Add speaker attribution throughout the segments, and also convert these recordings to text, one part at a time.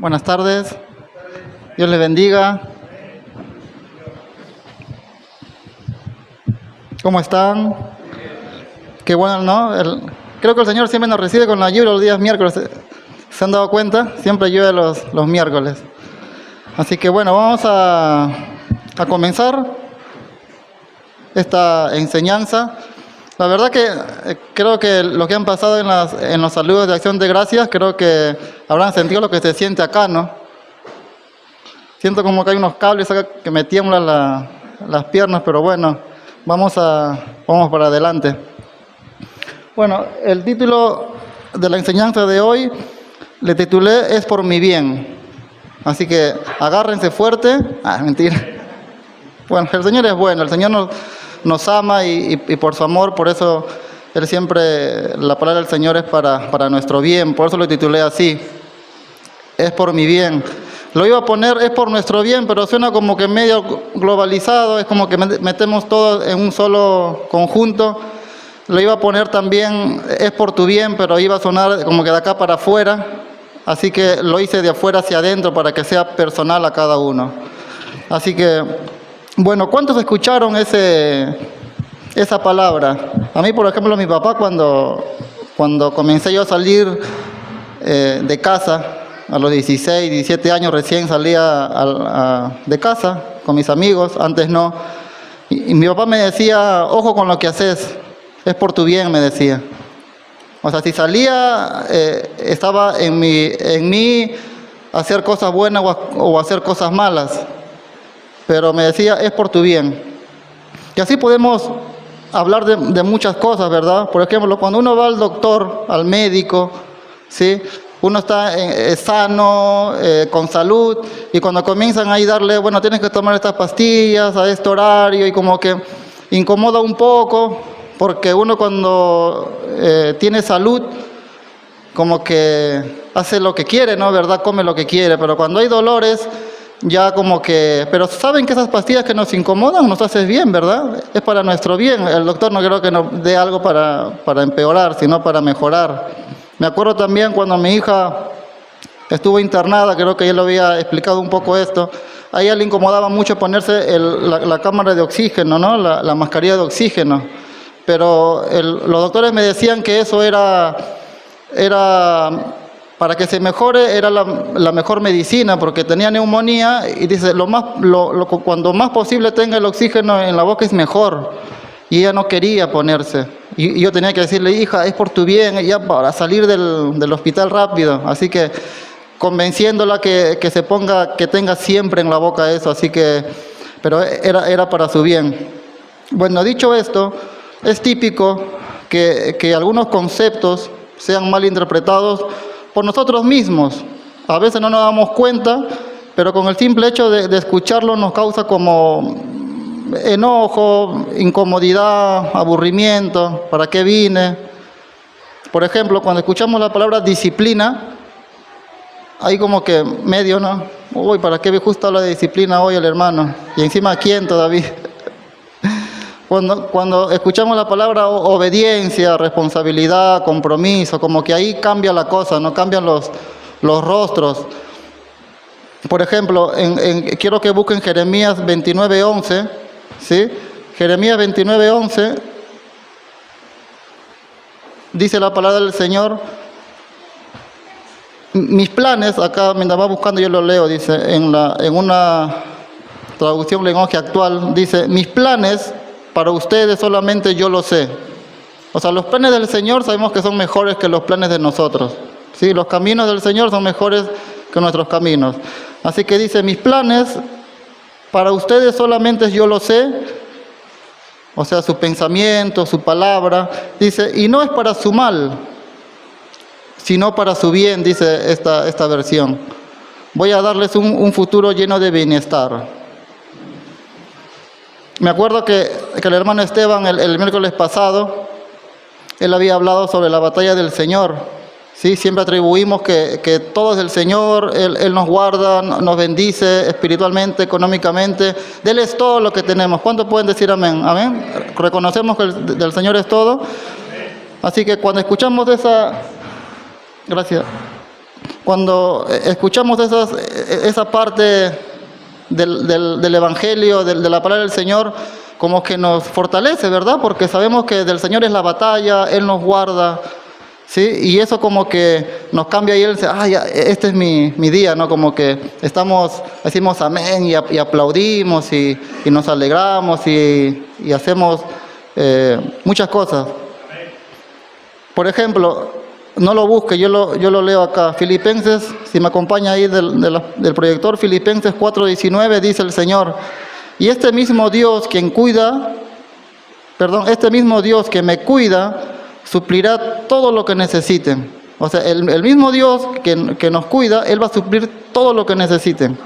Speaker 1: Buenas tardes. Dios les bendiga. ¿Cómo están? Qué bueno, ¿no? Creo que el Señor siempre nos recibe con la lluvia los días miércoles. ¿Se han dado cuenta? Siempre llueve los miércoles. Así que bueno, vamos a comenzar esta enseñanza. La verdad que creo que los que han pasado en los saludos de acción de gracias, creo que habrán sentido lo que se siente acá, ¿no? Siento como que hay unos cables acá que me tiemblan las piernas, pero bueno, vamos para adelante. Bueno, el título de la enseñanza de hoy le titulé "Es por mi bien". Así que agárrense fuerte. Mentira. Bueno, el Señor es bueno, el Señor nos ama y por su amor, por eso Él siempre, la palabra del Señor es para nuestro bien, por eso lo titulé así, es por mi bien. Lo iba a poner es por nuestro bien, pero suena como que medio globalizado, es como que metemos todo en un solo conjunto. Lo iba a poner también es por tu bien, pero iba a sonar como que de acá para afuera, así que lo hice de afuera hacia adentro para que sea personal a cada uno. Así que, bueno, ¿cuántos escucharon esa palabra? A mí, por ejemplo, mi papá cuando comencé yo a salir de casa, a los 16, 17 años recién salía de casa con mis amigos, antes no. Y mi papá me decía, ojo con lo que haces, es por tu bien, me decía. O sea, si salía, estaba en mí hacer cosas buenas o hacer cosas malas. Pero me decía, es por tu bien. Y así podemos hablar de muchas cosas, ¿verdad? Por ejemplo, cuando uno va al doctor, al médico, ¿sí? Uno está sano, con salud, y cuando comienzan ahí darle, bueno, tienes que tomar estas pastillas a este horario, y como que incomoda un poco, porque uno cuando tiene salud, como que hace lo que quiere, ¿no? ¿Verdad? Come lo que quiere, pero cuando hay dolores, ya como que, pero saben que esas pastillas que nos incomodan nos hacen bien, ¿verdad? Es para nuestro bien. El doctor no creo que nos dé algo para empeorar, sino para mejorar. Me acuerdo también cuando mi hija estuvo internada, creo que ya lo había explicado un poco esto, a ella le incomodaba mucho ponerse la cámara de oxígeno, ¿no? La mascarilla de oxígeno. Pero los doctores me decían que eso era para que se mejore, era la mejor medicina, porque tenía neumonía, y dice, cuando más posible tenga el oxígeno en la boca es mejor. Y ella no quería ponerse. Y yo tenía que decirle, hija, es por tu bien, ya para salir del hospital rápido. Así que convenciéndola que se ponga, que tenga siempre en la boca eso, así que, pero era para su bien. Bueno, dicho esto, es típico que algunos conceptos sean mal interpretados por nosotros mismos. A veces no nos damos cuenta, pero con el simple hecho de escucharlo nos causa como enojo, incomodidad, aburrimiento. ¿Para qué vine? Por ejemplo, cuando escuchamos la palabra disciplina, hay como que medio, ¿no? Uy, ¿para qué justo habla de disciplina hoy el hermano? Y encima, ¿quién todavía? Cuando escuchamos la palabra obediencia, responsabilidad, compromiso, como que ahí cambia la cosa, no cambian los rostros. Por ejemplo, quiero que busquen Jeremías 29:11, ¿sí? Jeremías 29:11, dice la palabra del Señor, mis planes, acá mientras va buscando yo lo leo, dice, en una traducción lenguaje actual, dice, mis planes para ustedes solamente yo lo sé. O sea, los planes del Señor sabemos que son mejores que los planes de nosotros. ¿Sí? Los caminos del Señor son mejores que nuestros caminos. Así que dice, mis planes para ustedes solamente yo lo sé. O sea, su pensamiento, su palabra. Dice, y no es para su mal, sino para su bien, dice esta versión. Voy a darles un futuro lleno de bienestar. Me acuerdo que el hermano Esteban, el miércoles pasado, él había hablado sobre la batalla del Señor. ¿Sí? Siempre atribuimos que todo es del Señor, Él nos guarda, nos bendice espiritualmente, económicamente. De Él es todo lo que tenemos. ¿Cuántos pueden decir amén? ¿Amén? ¿Reconocemos que del Señor es todo? Así que cuando escuchamos esa... Gracias. cuando escuchamos esa parte del Evangelio, de la palabra del Señor, como que nos fortalece, ¿verdad? Porque sabemos que del Señor es la batalla, Él nos guarda, ¿sí? Y eso como que nos cambia y Él dice, ya, este es mi día, ¿no? Como que decimos amén y aplaudimos y nos alegramos y hacemos muchas cosas. Por ejemplo, no lo busque, yo lo leo acá. Filipenses, si me acompaña ahí del proyector, Filipenses 4:19, dice el Señor, y este mismo Dios que me cuida, suplirá todo lo que necesiten. O sea, el mismo Dios que nos cuida, Él va a suplir todo lo que necesiten,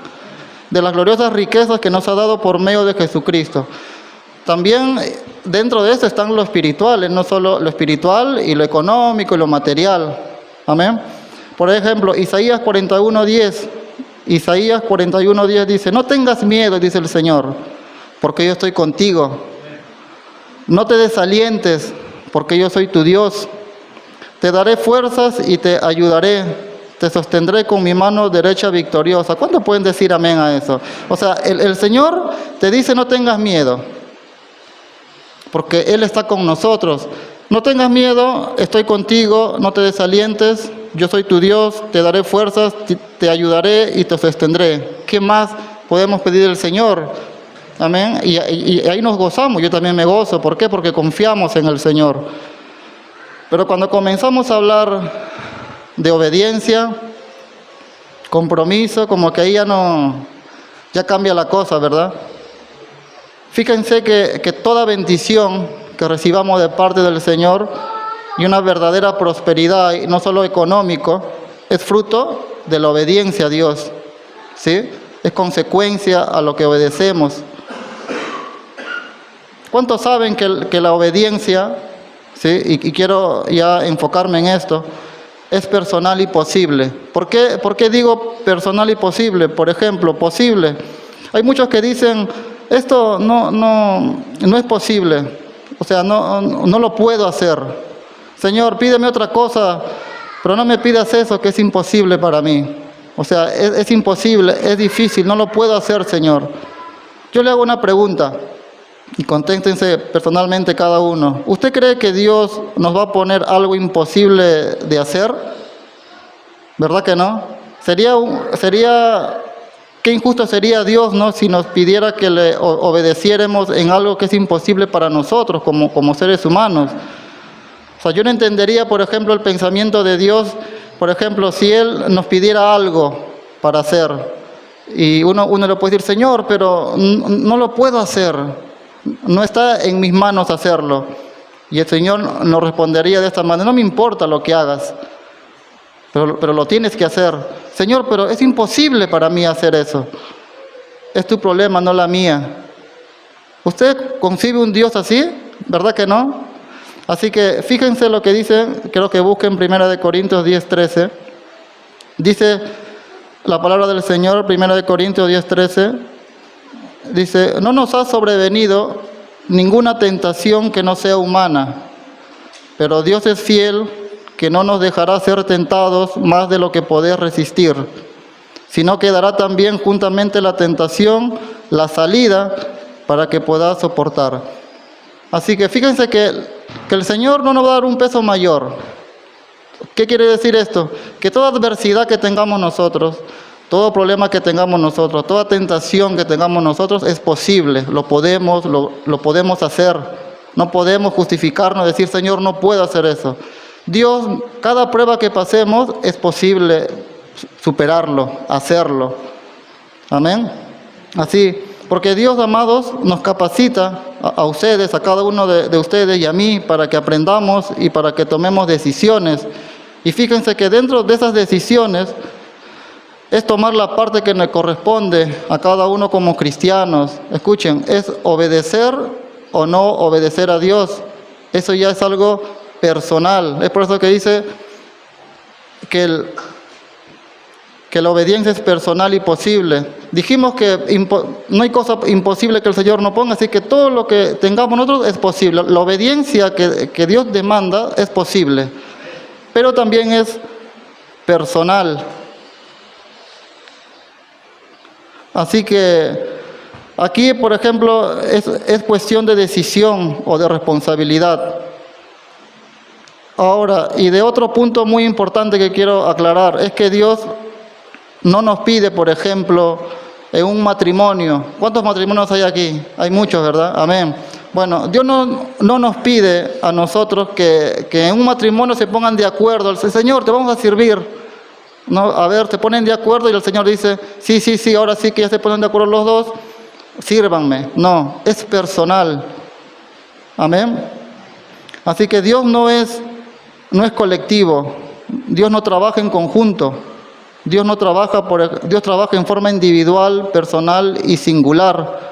Speaker 1: de las gloriosas riquezas que nos ha dado por medio de Jesucristo. También dentro de eso están lo espiritual, no solo lo espiritual y lo económico y lo material. Amén. Por ejemplo, Isaías 41:10 dice, no tengas miedo, dice el Señor, porque yo estoy contigo. No te desalientes, porque yo soy tu Dios. Te daré fuerzas y te ayudaré. Te sostendré con mi mano derecha victoriosa. ¿Cuántos pueden decir amén a eso? O sea, el Señor te dice, no tengas miedo, porque Él está con nosotros. No tengas miedo, estoy contigo, no te desalientes, yo soy tu Dios, te daré fuerzas, te ayudaré y te sostendré. ¿Qué más podemos pedir al Señor? Amén. Y ahí nos gozamos, yo también me gozo. ¿Por qué? Porque confiamos en el Señor. Pero cuando comenzamos a hablar de obediencia, compromiso, como que ahí ya cambia la cosa, ¿verdad? Fíjense que toda bendición que recibamos de parte del Señor y una verdadera prosperidad, y no solo económico, es fruto de la obediencia a Dios, ¿sí? Es consecuencia a lo que obedecemos. ¿Cuántos saben que la obediencia, ¿sí? Y quiero ya enfocarme en esto, es personal y posible? ¿Por qué digo personal y posible? Por ejemplo, posible. Hay muchos que dicen, esto no es posible, o sea, no lo puedo hacer. Señor, pídeme otra cosa, pero no me pidas eso que es imposible para mí. O sea, es imposible, es difícil, no lo puedo hacer, Señor. Yo le hago una pregunta y contéstense personalmente cada uno. ¿Usted cree que Dios nos va a poner algo imposible de hacer? ¿Verdad que no? Qué injusto sería Dios, ¿no?, si nos pidiera que le obedeciéramos en algo que es imposible para nosotros como seres humanos. O sea, yo no entendería, por ejemplo, el pensamiento de Dios, por ejemplo, si Él nos pidiera algo para hacer, y uno le puede decir, Señor, pero no lo puedo hacer, no está en mis manos hacerlo. Y el Señor nos respondería de esta manera, no me importa lo que hagas, pero lo tienes que hacer. Señor, pero es imposible para mí hacer eso. Es tu problema, no la mía. ¿Usted concibe un Dios así? ¿Verdad que no? Así que fíjense lo que dice, creo que busquen 1 Corintios 10:13. Dice la palabra del Señor, 1 Corintios 10:13. Dice, no nos ha sobrevenido ninguna tentación que no sea humana, pero Dios es fiel, que no nos dejará ser tentados más de lo que podés resistir, sino que dará también juntamente la tentación, la salida, para que puedas soportar. Así que fíjense que el Señor no nos va a dar un peso mayor. ¿Qué quiere decir esto? Que toda adversidad que tengamos nosotros, todo problema que tengamos nosotros, toda tentación que tengamos nosotros es posible, lo podemos hacer. No podemos justificarnos, decir, Señor, no puedo hacer eso. Dios, cada prueba que pasemos es posible superarlo, hacerlo. Amén. Así, porque Dios, amados, nos capacita a ustedes, a cada uno de ustedes y a mí, para que aprendamos y para que tomemos decisiones. Y fíjense que dentro de esas decisiones es tomar la parte que nos corresponde a cada uno como cristianos. Escuchen, es obedecer o no obedecer a Dios. Eso ya es algo personal. Es por eso que dice que la obediencia es personal y posible. Dijimos que no hay cosa imposible que el Señor no ponga, así que todo lo que tengamos nosotros es posible. La obediencia que Dios demanda es posible, pero también es personal. Así que aquí, por ejemplo, es cuestión de decisión o de responsabilidad. Ahora, y de otro punto muy importante que quiero aclarar, es que Dios no nos pide, por ejemplo, en un matrimonio. ¿Cuántos matrimonios hay aquí? Hay muchos, ¿verdad? Amén. Bueno, Dios no nos pide a nosotros que en un matrimonio se pongan de acuerdo. El Señor, te vamos a servir. No, a ver, se ponen de acuerdo y el Señor dice, sí, ahora sí que ya se ponen de acuerdo los dos, sírvanme. No, es personal. Amén. Así que Dios no es colectivo. Dios no trabaja en conjunto. Dios trabaja en forma individual, personal y singular.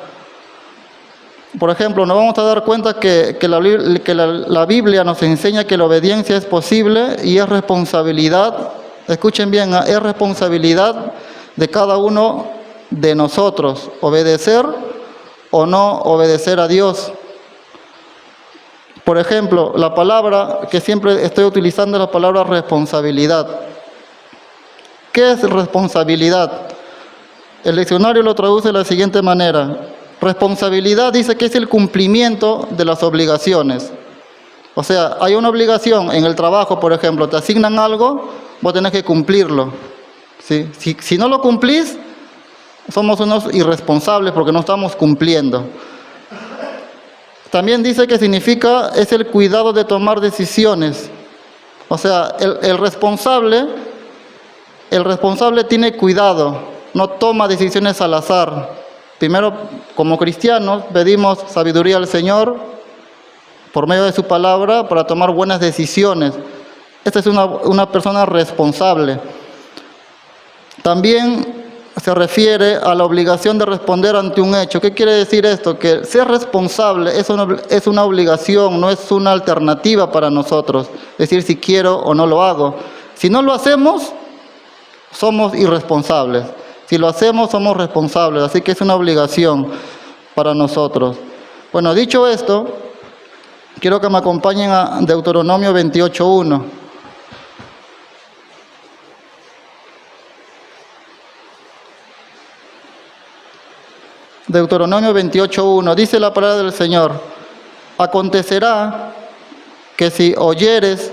Speaker 1: Por ejemplo, nos vamos a dar cuenta que la Biblia nos enseña que la obediencia es posible y es responsabilidad, escuchen bien, es responsabilidad de cada uno de nosotros, obedecer o no obedecer a Dios. Por ejemplo, la palabra que siempre estoy utilizando es la palabra responsabilidad. ¿Qué es responsabilidad? El diccionario lo traduce de la siguiente manera. Responsabilidad dice que es el cumplimiento de las obligaciones. O sea, hay una obligación en el trabajo, por ejemplo, te asignan algo, vos tenés que cumplirlo. ¿Sí? Si no lo cumplís, somos unos irresponsables porque no estamos cumpliendo. También dice que significa, es el cuidado de tomar decisiones. O sea, el responsable tiene cuidado, no toma decisiones al azar. Primero, como cristianos, pedimos sabiduría al Señor por medio de su palabra para tomar buenas decisiones. Esta es una persona responsable. También se refiere a la obligación de responder ante un hecho. ¿Qué quiere decir esto? Que ser responsable es una obligación, no es una alternativa para nosotros. Decir si quiero o no lo hago. Si no lo hacemos, somos irresponsables. Si lo hacemos, somos responsables. Así que es una obligación para nosotros. Bueno, dicho esto, quiero que me acompañen a Deuteronomio 28:1. Deuteronomio 28:1. Dice la palabra del Señor: acontecerá que si oyeres,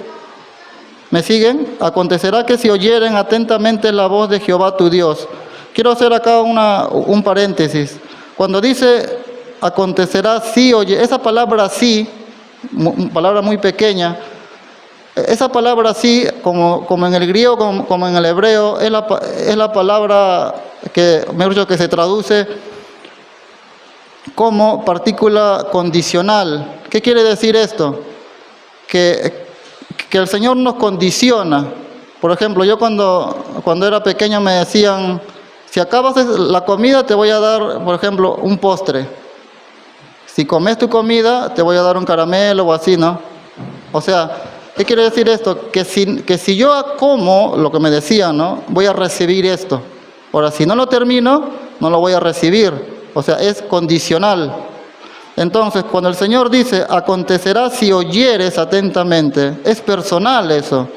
Speaker 1: ¿me siguen? Acontecerá que si oyeren atentamente la voz de Jehová tu Dios. Quiero hacer acá un paréntesis. Cuando dice acontecerá si oye, esa palabra sí, palabra muy pequeña, esa palabra sí, como en el griego, como en el hebreo, es la palabra que se traduce como partícula condicional. ¿Qué quiere decir esto? Que el Señor nos condiciona. Por ejemplo, yo cuando era pequeño me decían, si acabas la comida te voy a dar, por ejemplo, un postre. Si comes tu comida te voy a dar un caramelo o así, ¿no? O sea, ¿qué quiere decir esto? Que si yo como lo que me decían, ¿no? Voy a recibir esto. Ahora, si no lo termino, no lo voy a recibir. O sea, es condicional. Entonces, cuando el Señor dice, acontecerá si oyeres atentamente, es personal eso.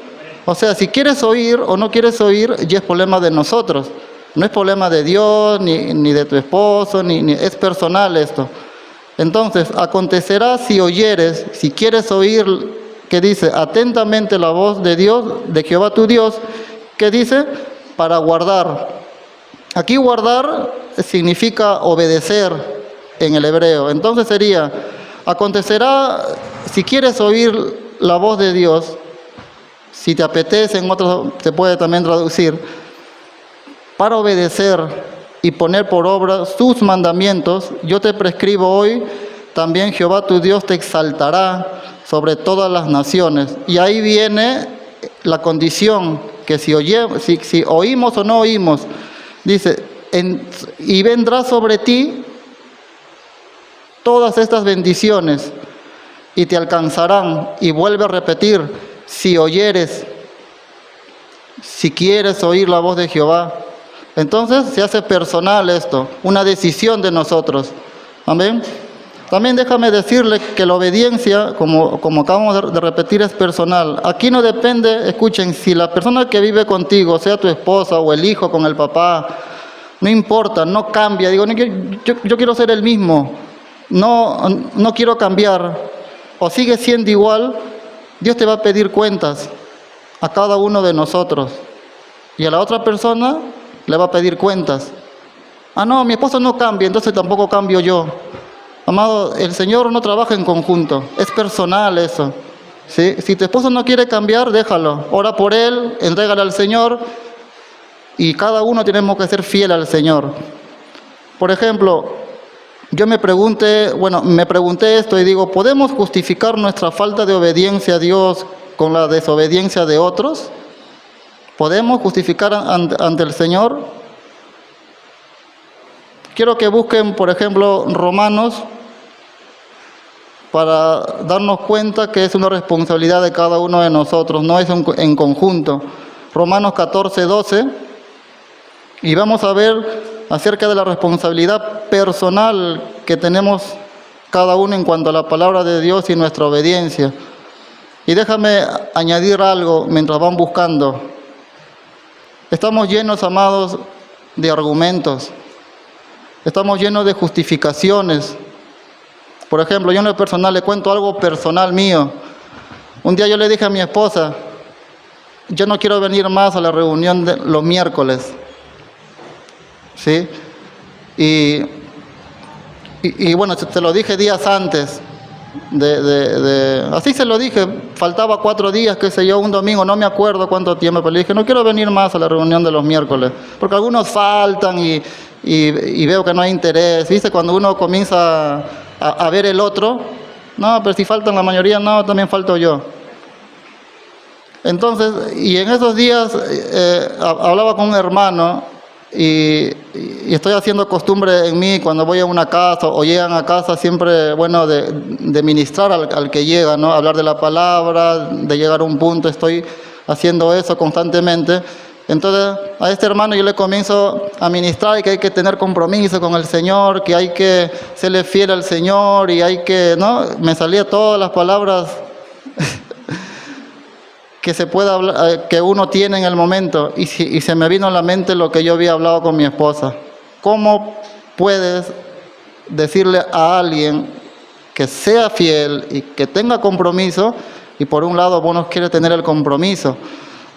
Speaker 1: O sea, si quieres oír o no quieres oír, ya es problema de nosotros. No es problema de Dios, ni de tu esposo, es personal esto. Entonces, acontecerá si oyeres, si quieres oír, que dice, atentamente la voz de Dios, de Jehová tu Dios, que dice, para guardar. Aquí guardar significa obedecer en el hebreo. Entonces sería, acontecerá, si quieres oír la voz de Dios, si te apetece, en otros se puede también traducir, para obedecer y poner por obra sus mandamientos, yo te prescribo hoy, también Jehová tu Dios te exaltará sobre todas las naciones. Y ahí viene la condición, que si oímos o no oímos, dice, y vendrá sobre ti todas estas bendiciones y te alcanzarán. Y vuelve a repetir, si oyeres, si quieres oír la voz de Jehová. Entonces se hace personal esto, una decisión de nosotros. Amén. También déjame decirle que la obediencia, como acabamos de repetir, es personal. Aquí no depende, escuchen, si la persona que vive contigo, sea tu esposa o el hijo con el papá, no importa, no cambia. Digo, yo quiero ser el mismo, no quiero cambiar. O sigue siendo igual, Dios te va a pedir cuentas a cada uno de nosotros. Y a la otra persona le va a pedir cuentas. Ah, no, mi esposo no cambia, entonces tampoco cambio yo. Amado, el Señor no trabaja en conjunto, es personal eso. ¿Sí? Si tu esposo no quiere cambiar, déjalo. Ora por él, entrégale al Señor y cada uno tenemos que ser fiel al Señor. Por ejemplo, me pregunté esto y digo, ¿podemos justificar nuestra falta de obediencia a Dios con la desobediencia de otros? ¿Podemos justificar ante el Señor? Quiero que busquen, por ejemplo, Romanos, para darnos cuenta que es una responsabilidad de cada uno de nosotros, no es en conjunto. Romanos 14:12, y vamos a ver acerca de la responsabilidad personal que tenemos cada uno en cuanto a la palabra de Dios y nuestra obediencia. Y déjame añadir algo mientras van buscando. Estamos llenos, amados, de argumentos. Estamos llenos de justificaciones. Por ejemplo, yo en lo personal le cuento algo personal mío. Un día yo le dije a mi esposa, yo no quiero venir más a la reunión de los miércoles. ¿Sí? Y bueno, te lo dije días antes. Así se lo dije, faltaba 4 días, qué sé yo, un domingo, no me acuerdo cuánto tiempo, pero le dije, no quiero venir más a la reunión de los miércoles, porque algunos faltan y veo que no hay interés. ¿Viste? Cuando uno comienza a ver el otro, no, pero si faltan la mayoría, no, también falto yo. Entonces, y en esos días hablaba con un hermano y estoy haciendo costumbre en mí cuando voy a una casa o llegan a casa, siempre, bueno, de ministrar al que llega, ¿no? Hablar de la palabra, de llegar a un punto, estoy haciendo eso constantemente. Entonces, a este hermano yo le comienzo a ministrar y que hay que tener compromiso con el Señor, que hay que serle fiel al Señor y hay que, ¿no? Me salía todas las palabras que se pueda hablar, que uno tiene en el momento, y se me vino a la mente lo que yo había hablado con mi esposa. ¿Cómo puedes decirle a alguien que sea fiel y que tenga compromiso, y por un lado vos no quieres tener el compromiso?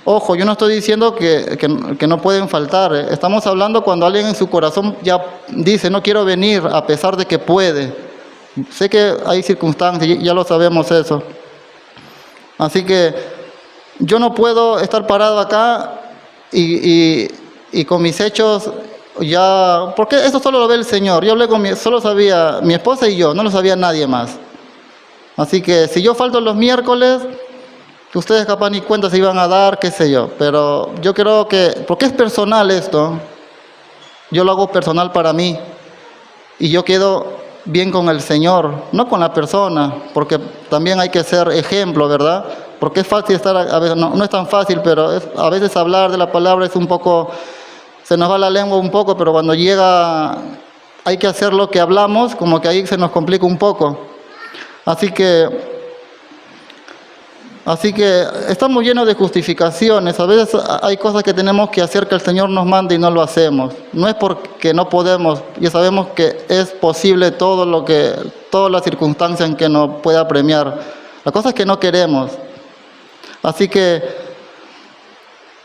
Speaker 1: Ojo, yo no estoy diciendo que no pueden faltar. Estamos hablando cuando alguien en su corazón ya dice, no quiero venir, a pesar de que puede. Sé que hay circunstancias, ya lo sabemos eso. Así que yo no puedo estar parado acá y con mis hechos ya, porque eso solo lo ve el Señor. Yo hablé solo sabía mi esposa y yo, no lo sabía nadie más. Así que si yo falto los miércoles, ustedes capaz ni cuenta se iban a dar, qué sé yo. Pero yo creo que, porque es personal esto, yo lo hago personal para mí. Y yo quedo bien con el Señor, no con la persona, porque también hay que ser ejemplo, ¿verdad? Porque es fácil estar, a veces no es tan fácil, pero a veces hablar de la palabra es un poco, se nos va la lengua un poco, pero cuando llega, hay que hacer lo que hablamos, como que ahí se nos complica un poco. Así que estamos llenos de justificaciones. A veces hay cosas que tenemos que hacer que el Señor nos manda y no lo hacemos. No es porque no podemos, ya sabemos que es posible todas las circunstancias en que nos pueda premiar. La cosa es que no queremos. Así que,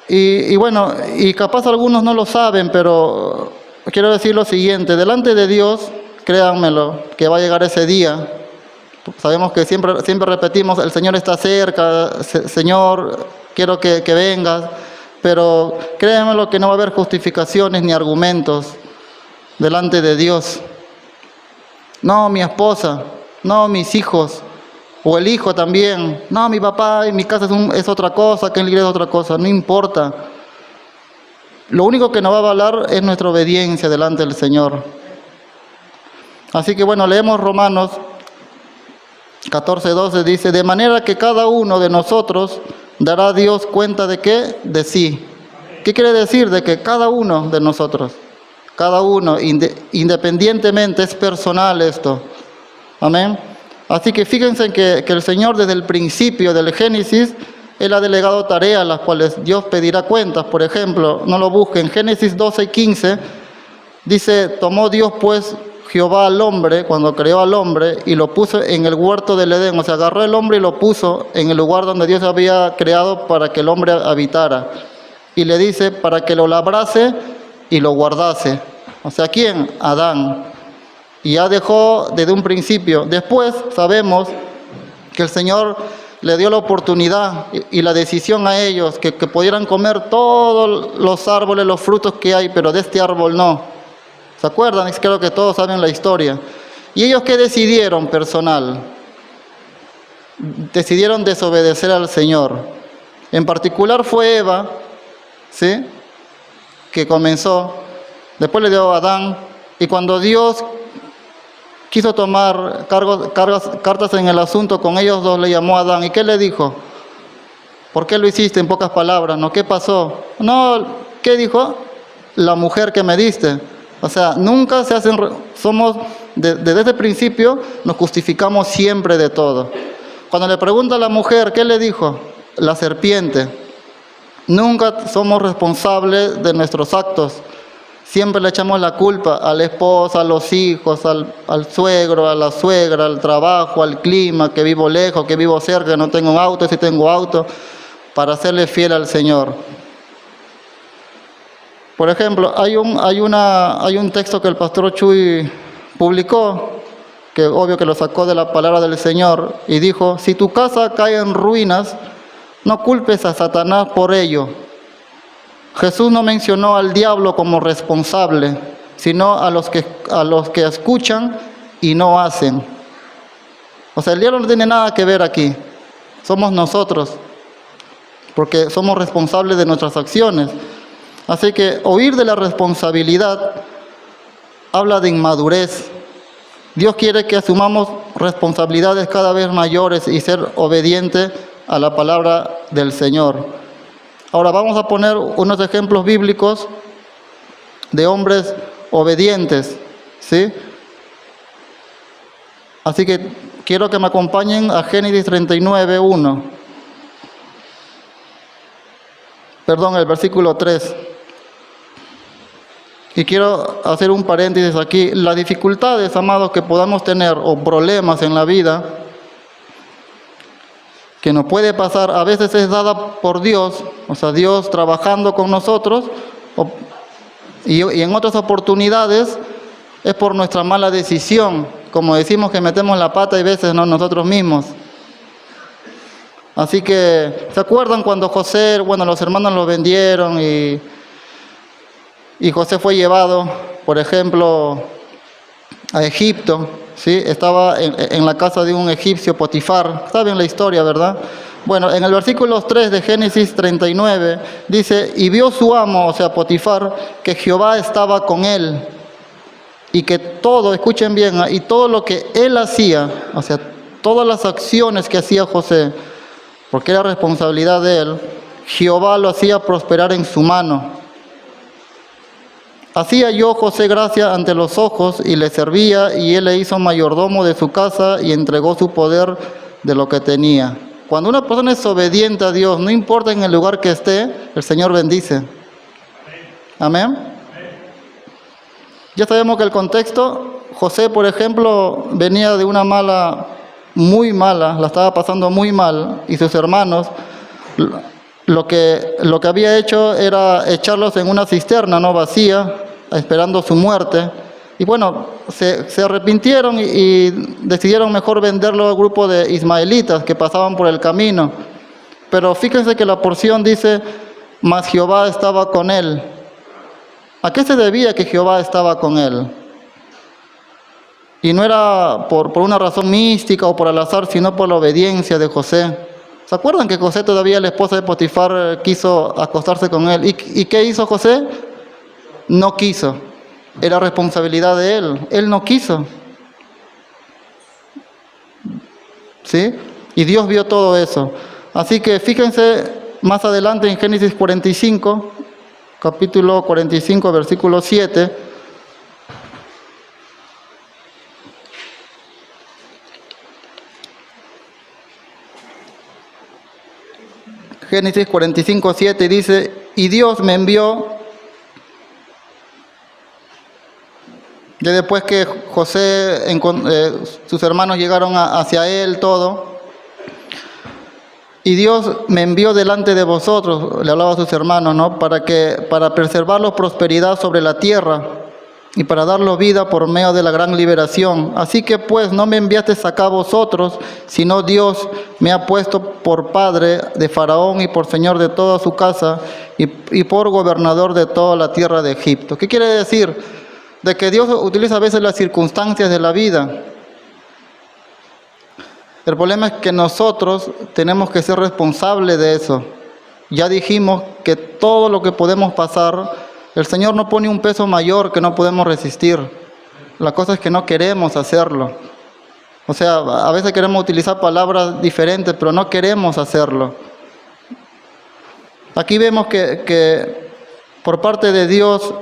Speaker 1: y bueno, y capaz algunos no lo saben, pero quiero decir lo siguiente, delante de Dios, créanmelo, que va a llegar ese día. Sabemos que siempre repetimos, el Señor está cerca, Señor, quiero que vengas, pero créanmelo que no va a haber justificaciones ni argumentos delante de Dios. No, mi esposa, no, mis hijos, o el hijo también, no, mi papá en mi casa es otra cosa, que en la iglesia es otra cosa, no importa. Lo único que nos va a avalar es nuestra obediencia delante del Señor. Así que bueno, leemos Romanos 14:12, dice, de manera que cada uno de nosotros dará a Dios cuenta de qué, de sí. ¿Qué quiere decir? De que cada uno de nosotros, cada uno, independientemente, es personal esto. Amén. Así que fíjense que el Señor desde el principio del Génesis, Él ha delegado tareas las cuales Dios pedirá cuentas. Por ejemplo, no lo busquen, Génesis 12:15 dice, tomó Dios pues Jehová al hombre, cuando creó al hombre, y lo puso en el huerto del Edén. O sea, agarró el hombre y lo puso en el lugar donde Dios había creado para que el hombre habitara. Y le dice, para que lo labrase y lo guardase. O sea, ¿quién? Adán. Y ya dejó desde un principio. Después sabemos que el Señor le dio la oportunidad y la decisión a ellos que pudieran comer todos los árboles, los frutos que hay, pero de este árbol no. ¿Se acuerdan? Creo que todos saben la historia. ¿Y ellos qué decidieron personal? Decidieron desobedecer al Señor. En particular fue Eva, ¿sí?, que comenzó. Después le dio a Adán. Y cuando Dios quiso tomar cartas en el asunto con ellos dos, le llamó a Adán. ¿Y qué le dijo? ¿Por qué lo hiciste? En pocas palabras, ¿no? ¿Qué pasó? No, ¿qué dijo? La mujer que me diste. O sea, nunca se hacen, desde ese principio nos justificamos siempre de todo. Cuando le pregunta a la mujer, ¿qué le dijo? La serpiente. Nunca somos responsables de nuestros actos. Siempre le echamos la culpa a la esposa, a los hijos, al suegro, a la suegra, al trabajo, al clima, que vivo lejos, que vivo cerca, que no tengo un auto, si tengo auto, para serle fiel al Señor. Por ejemplo, hay un texto que el pastor Chuy publicó, que obvio que lo sacó de la palabra del Señor, y dijo, si tu casa cae en ruinas, no culpes a Satanás por ello. Jesús no mencionó al diablo como responsable, sino a los que escuchan y no hacen. O sea, el diablo no tiene nada que ver aquí. Somos nosotros, porque somos responsables de nuestras acciones. Así que huir de la responsabilidad habla de inmadurez. Dios quiere que asumamos responsabilidades cada vez mayores y ser obedientes a la palabra del Señor. Ahora vamos a poner unos ejemplos bíblicos de hombres obedientes, ¿sí? Así que quiero que me acompañen a Génesis 39:1. Perdón, el versículo 3. Y quiero hacer un paréntesis aquí. Las dificultades, amados, que podamos tener o problemas en la vida que nos puede pasar, a veces es dada por Dios, o sea, Dios trabajando con nosotros, y en otras oportunidades es por nuestra mala decisión, como decimos que metemos la pata y veces no nosotros mismos. Así que, ¿se acuerdan cuando José, los hermanos lo vendieron y José fue llevado, por ejemplo, a Egipto? ¿Sí? Estaba en la casa de un egipcio, Potifar. Saben la historia, ¿verdad? Bueno, en el versículo 3 de Génesis 39 dice, y vio su amo, o sea, Potifar, que Jehová estaba con él, y que todo, escuchen bien, y todo lo que él hacía, o sea, todas las acciones que hacía José, porque era responsabilidad de él, Jehová lo hacía prosperar en su mano. Hacía yo José gracia ante los ojos y le servía, y él le hizo mayordomo de su casa y entregó su poder de lo que tenía. Cuando una persona es obediente a Dios, no importa en el lugar que esté, el Señor bendice. Amén. Ya sabemos que el contexto, José, por ejemplo, venía de una muy mala, la estaba pasando muy mal, y sus hermanos lo que había hecho era echarlos en una cisterna, ¿no?, vacía, esperando su muerte. Y bueno, se arrepintieron y decidieron mejor venderlo al grupo de ismaelitas que pasaban por el camino. Pero fíjense que la porción dice, mas Jehová estaba con él. ¿A qué se debía que Jehová estaba con él? Y no era por una razón mística o por al azar, sino por la obediencia de José. ¿Se acuerdan que José todavía, la esposa de Potifar, quiso acostarse con él? ¿Y qué hizo José? No quiso. Era responsabilidad de él. Él no quiso. ¿Sí? Y Dios vio todo eso. Así que fíjense más adelante en Génesis 45, capítulo 45, versículo 7. Génesis 45:7 dice, y Dios me envió, ya después que José, sus hermanos llegaron hacia él, todo, y Dios me envió delante de vosotros, le hablaba a sus hermanos, ¿no? Para preservarlos prosperidad sobre la tierra, y para darlos vida por medio de la gran liberación. Así que pues no me enviaste acá a vosotros, sino Dios me ha puesto por padre de Faraón y por señor de toda su casa y por gobernador de toda la tierra de Egipto. ¿Qué quiere decir? De que Dios utiliza a veces las circunstancias de la vida. El problema es que nosotros tenemos que ser responsables de eso. Ya dijimos que todo lo que podemos pasar, el Señor no pone un peso mayor que no podemos resistir. La cosa es que no queremos hacerlo. O sea, a veces queremos utilizar palabras diferentes, pero no queremos hacerlo. Aquí vemos que por parte de Dios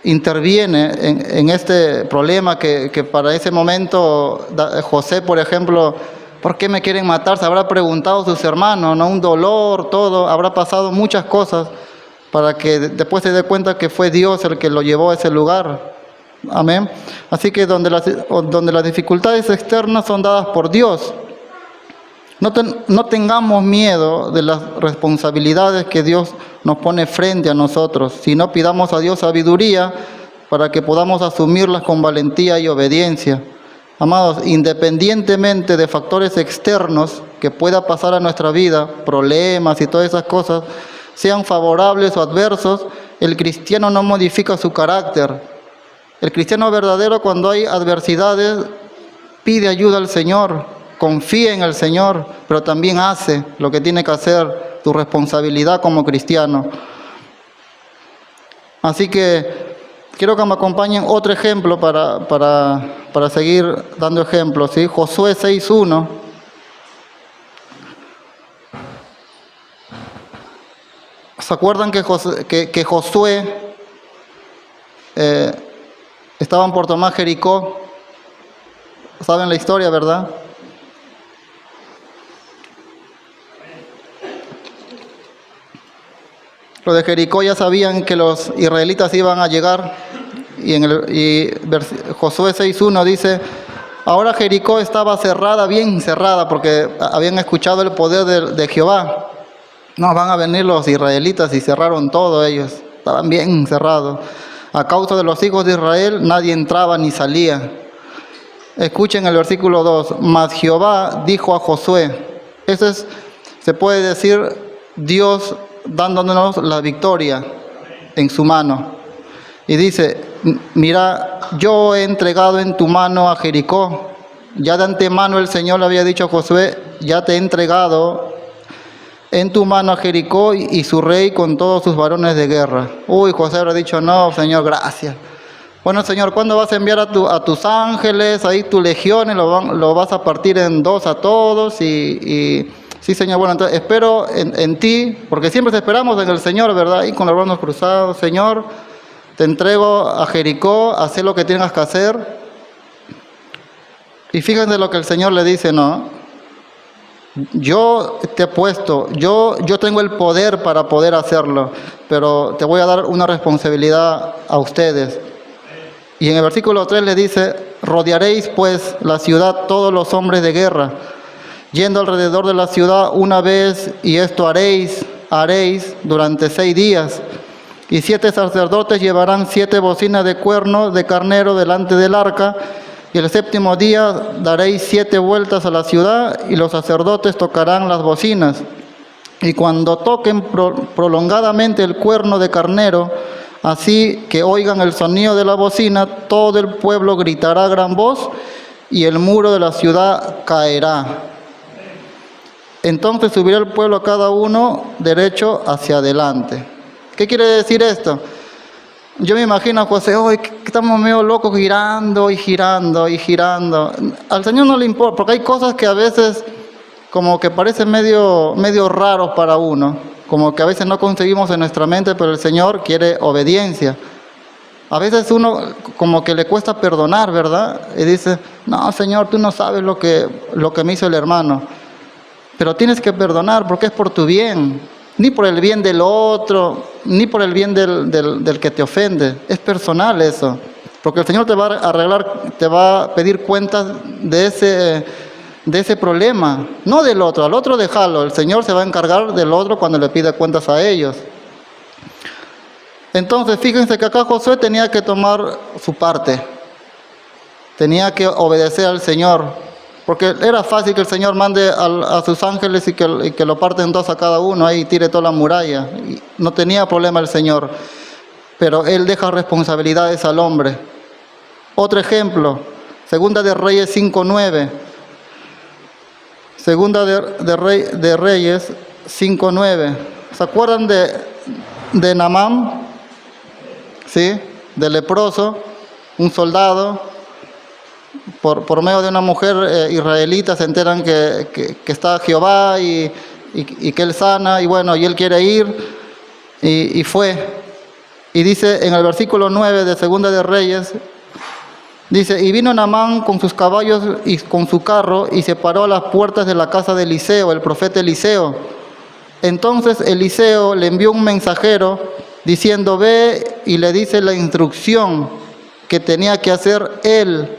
Speaker 1: interviene en este problema que para ese momento José, por ejemplo, ¿por qué me quieren matar? Se habrá preguntado a sus hermanos, ¿no? Un dolor, todo, habrá pasado muchas cosas para que después se dé cuenta que fue Dios el que lo llevó a ese lugar. Amén. Así que donde las dificultades externas son dadas por Dios, no tengamos miedo de las responsabilidades que Dios nos pone frente a nosotros, sino pidamos a Dios sabiduría para que podamos asumirlas con valentía y obediencia. Amados, independientemente de factores externos que pueda pasar a nuestra vida, problemas y todas esas cosas, sean favorables o adversos, el cristiano no modifica su carácter. El cristiano verdadero, cuando hay adversidades, pide ayuda al Señor, confía en el Señor, pero también hace lo que tiene que hacer, tu responsabilidad como cristiano. Así que quiero que me acompañen otro ejemplo para seguir dando ejemplos, ¿sí? Josué 6:1. ¿Se acuerdan que Josué estaban por tomar Jericó? ¿Saben la historia, verdad? Los de Jericó ya sabían que los israelitas iban a llegar y Josué 6:1 dice, ahora Jericó estaba cerrada, bien cerrada, porque habían escuchado el poder de Jehová. No, van a venir los israelitas y cerraron todo ellos, estaban bien cerrados. A causa de los hijos de Israel nadie entraba ni salía. Escuchen el versículo 2, mas Jehová dijo a Josué, se puede decir Dios dándonos la victoria en su mano. Y dice, mira, yo he entregado en tu mano a Jericó. Ya de antemano el Señor le había dicho a Josué, ya te he entregado en tu mano a Jericó y su rey con todos sus varones de guerra. Uy, José habrá dicho, no, Señor, gracias. Bueno, Señor, ¿cuándo vas a enviar a tus ángeles, ahí tus legiones, lo vas a partir en dos a todos? Sí, Señor, bueno, entonces espero en ti, porque siempre esperamos en el Señor, ¿verdad? Y con los brazos cruzados, Señor, te entrego a Jericó, haz lo que tengas que hacer. Y fíjense lo que el Señor le dice, no, yo te he puesto, yo tengo el poder para poder hacerlo, pero te voy a dar una responsabilidad a ustedes. Y en el versículo 3 le dice, rodearéis pues la ciudad todos los hombres de guerra, yendo alrededor de la ciudad una vez, y esto haréis durante 6 días. Y 7 sacerdotes llevarán 7 bocinas de cuernos de carnero delante del arca, y el 7º día daréis 7 vueltas a la ciudad, y los sacerdotes tocarán las bocinas. Y cuando toquen prolongadamente el cuerno de carnero, así que oigan el sonido de la bocina, todo el pueblo gritará a gran voz, y el muro de la ciudad caerá. Entonces subirá el pueblo cada uno derecho hacia adelante. ¿Qué quiere decir esto? Yo me imagino a José, hoy estamos medio locos girando y girando y girando. Al Señor no le importa, porque hay cosas que a veces como que parecen medio raros para uno, como que a veces no conseguimos en nuestra mente, pero el Señor quiere obediencia. A veces uno como que le cuesta perdonar, ¿verdad? Y dice, no, Señor, tú no sabes lo que me hizo el hermano. Pero tienes que perdonar porque es por tu bien. ni por el bien del otro, ni por el bien del que te ofende. Es personal eso. Porque el Señor te va a arreglar, te va a pedir cuentas de ese problema, no del otro. Al otro déjalo, el Señor se va a encargar del otro cuando le pida cuentas a ellos. Entonces, fíjense que acá Josué tenía que tomar su parte, tenía que obedecer al Señor, porque era fácil que el Señor mande a sus ángeles y que lo parten dos a cada uno, ahí tire toda la muralla. Y no tenía problema el Señor, pero Él deja responsabilidades al hombre. Otro ejemplo, Segunda de Reyes 5:9. Segunda de Reyes 5:9. ¿Se acuerdan de Naamán? ¿Sí? Del leproso, un soldado, por medio de una mujer israelita se enteran que está Jehová y que él sana, y bueno, y él quiere ir, y fue. Y dice en el versículo 9 de Segunda de Reyes, dice, y vino Naamán con sus caballos y con su carro, y se paró a las puertas de la casa de Eliseo, el profeta Eliseo. Entonces Eliseo le envió un mensajero, diciendo, ve y le dice la instrucción que tenía que hacer él.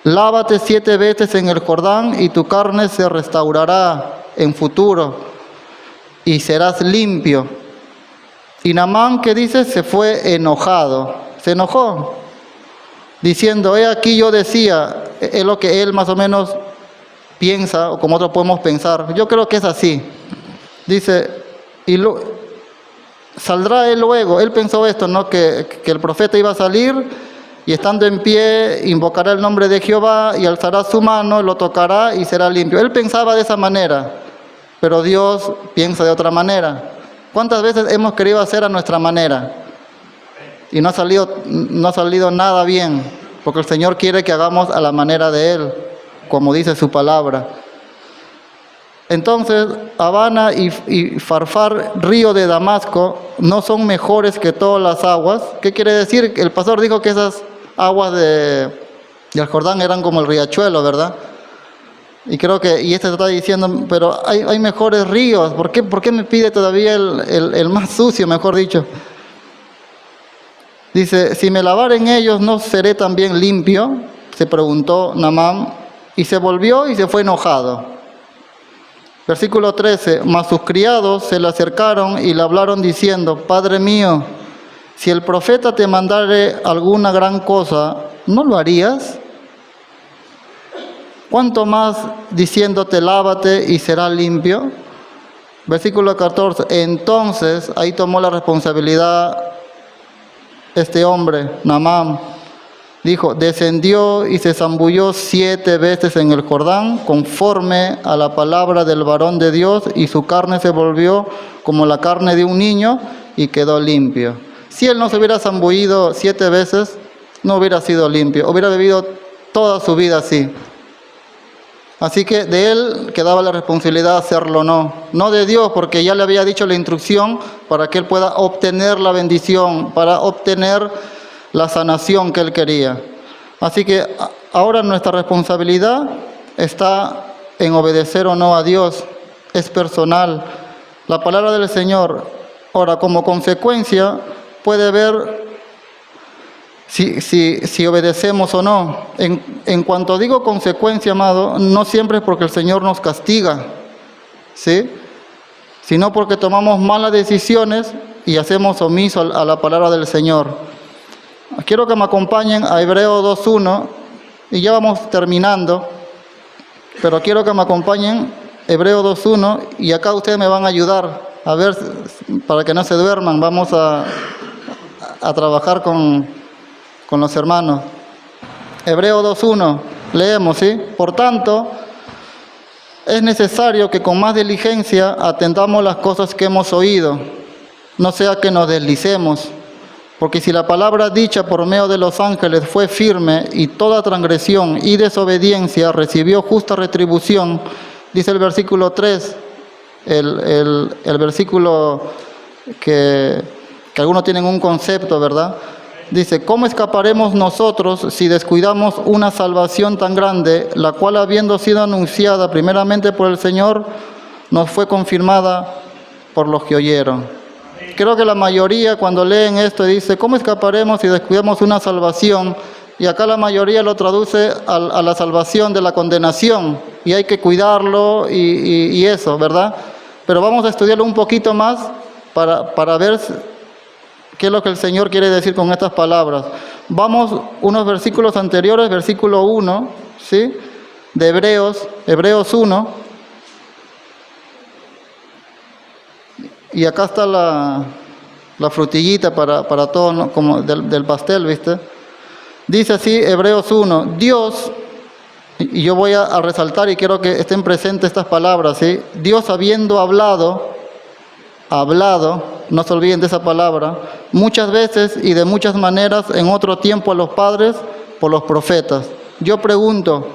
Speaker 1: Lávate 7 veces en el Jordán, y tu carne se restaurará en futuro, y serás limpio. Y Naamán, ¿qué dice? Se fue enojado, se enojó, diciendo, he aquí yo decía, es lo que él más o menos piensa, o como otros podemos pensar. Yo creo que es así. Dice, saldrá él luego. Él pensó esto, ¿no? Que el profeta iba a salir, y estando en pie, invocará el nombre de Jehová, y alzará su mano, lo tocará, y será limpio. Él pensaba de esa manera, pero Dios piensa de otra manera. ¿Cuántas veces hemos querido hacer a nuestra manera? Y no ha salido nada bien, porque el Señor quiere que hagamos a la manera de Él, como dice su palabra. Entonces, Abana y Farfar, río de Damasco, no son mejores que todas las aguas. ¿Qué quiere decir? El pastor dijo que esas aguas del Jordán eran como el riachuelo, ¿verdad? Y creo que, y este está diciendo, pero hay mejores ríos. ¿Por qué me pide todavía el más sucio, mejor dicho? Dice, si me lavare en ellos, ¿no seré también limpio? Se preguntó Naamán, y se volvió y se fue enojado. Versículo 13, mas sus criados se le acercaron y le hablaron diciendo, Padre mío, si el profeta te mandare alguna gran cosa, ¿no lo harías? ¿Cuánto más diciéndote, lávate y serás limpio? Versículo 14, entonces ahí tomó la responsabilidad este hombre, Naamán. Dijo, descendió y se zambulló 7 veces en el Jordán, conforme a la palabra del varón de Dios, y su carne se volvió como la carne de un niño, y quedó limpio. Si él no se hubiera zambullido 7 veces, no hubiera sido limpio, hubiera vivido toda su vida así. Así que de él quedaba la responsabilidad de hacerlo, no de Dios, porque ya le había dicho la instrucción para que él pueda obtener la bendición, para obtener la sanación que él quería. Así que ahora nuestra responsabilidad está en obedecer o no a Dios, es personal. La palabra del Señor, ahora como consecuencia, puede ver si obedecemos o no. En cuanto digo consecuencia, amado, no siempre es porque el Señor nos castiga, ¿sí? Sino porque tomamos malas decisiones y hacemos omiso a la palabra del Señor. Quiero que me acompañen a Hebreos 2:1, y ya vamos terminando, pero quiero que me acompañen Hebreos 2:1, y acá ustedes me van a ayudar, a ver, para que no se duerman, vamos a trabajar con los hermanos. Hebreos 2:1, leemos, ¿sí? Por tanto, es necesario que con más diligencia atendamos las cosas que hemos oído, no sea que nos deslicemos. Porque si la palabra dicha por medio de los ángeles fue firme, y toda transgresión y desobediencia recibió justa retribución, dice el versículo 3, el versículo que algunos tienen un concepto, ¿verdad? Dice, ¿cómo escaparemos nosotros si descuidamos una salvación tan grande, la cual, habiendo sido anunciada primeramente por el Señor, nos fue confirmada por los que oyeron. Creo que la mayoría cuando leen esto dice, ¿cómo escaparemos si descuidamos una salvación? Y acá la mayoría lo traduce a la salvación de la condenación, y hay que cuidarlo y eso, ¿verdad? Pero vamos a estudiarlo un poquito más para ver qué es lo que el Señor quiere decir con estas palabras. Vamos unos versículos anteriores, versículo 1, ¿sí? De Hebreos 1. Y acá está la frutillita para todo, ¿no? Como del pastel, ¿viste? Dice así, Hebreos 1, Dios, y yo voy a resaltar y quiero que estén presentes estas palabras, ¿sí? Dios habiendo hablado, no se olviden de esa palabra, muchas veces y de muchas maneras en otro tiempo a los padres por los profetas. Yo pregunto,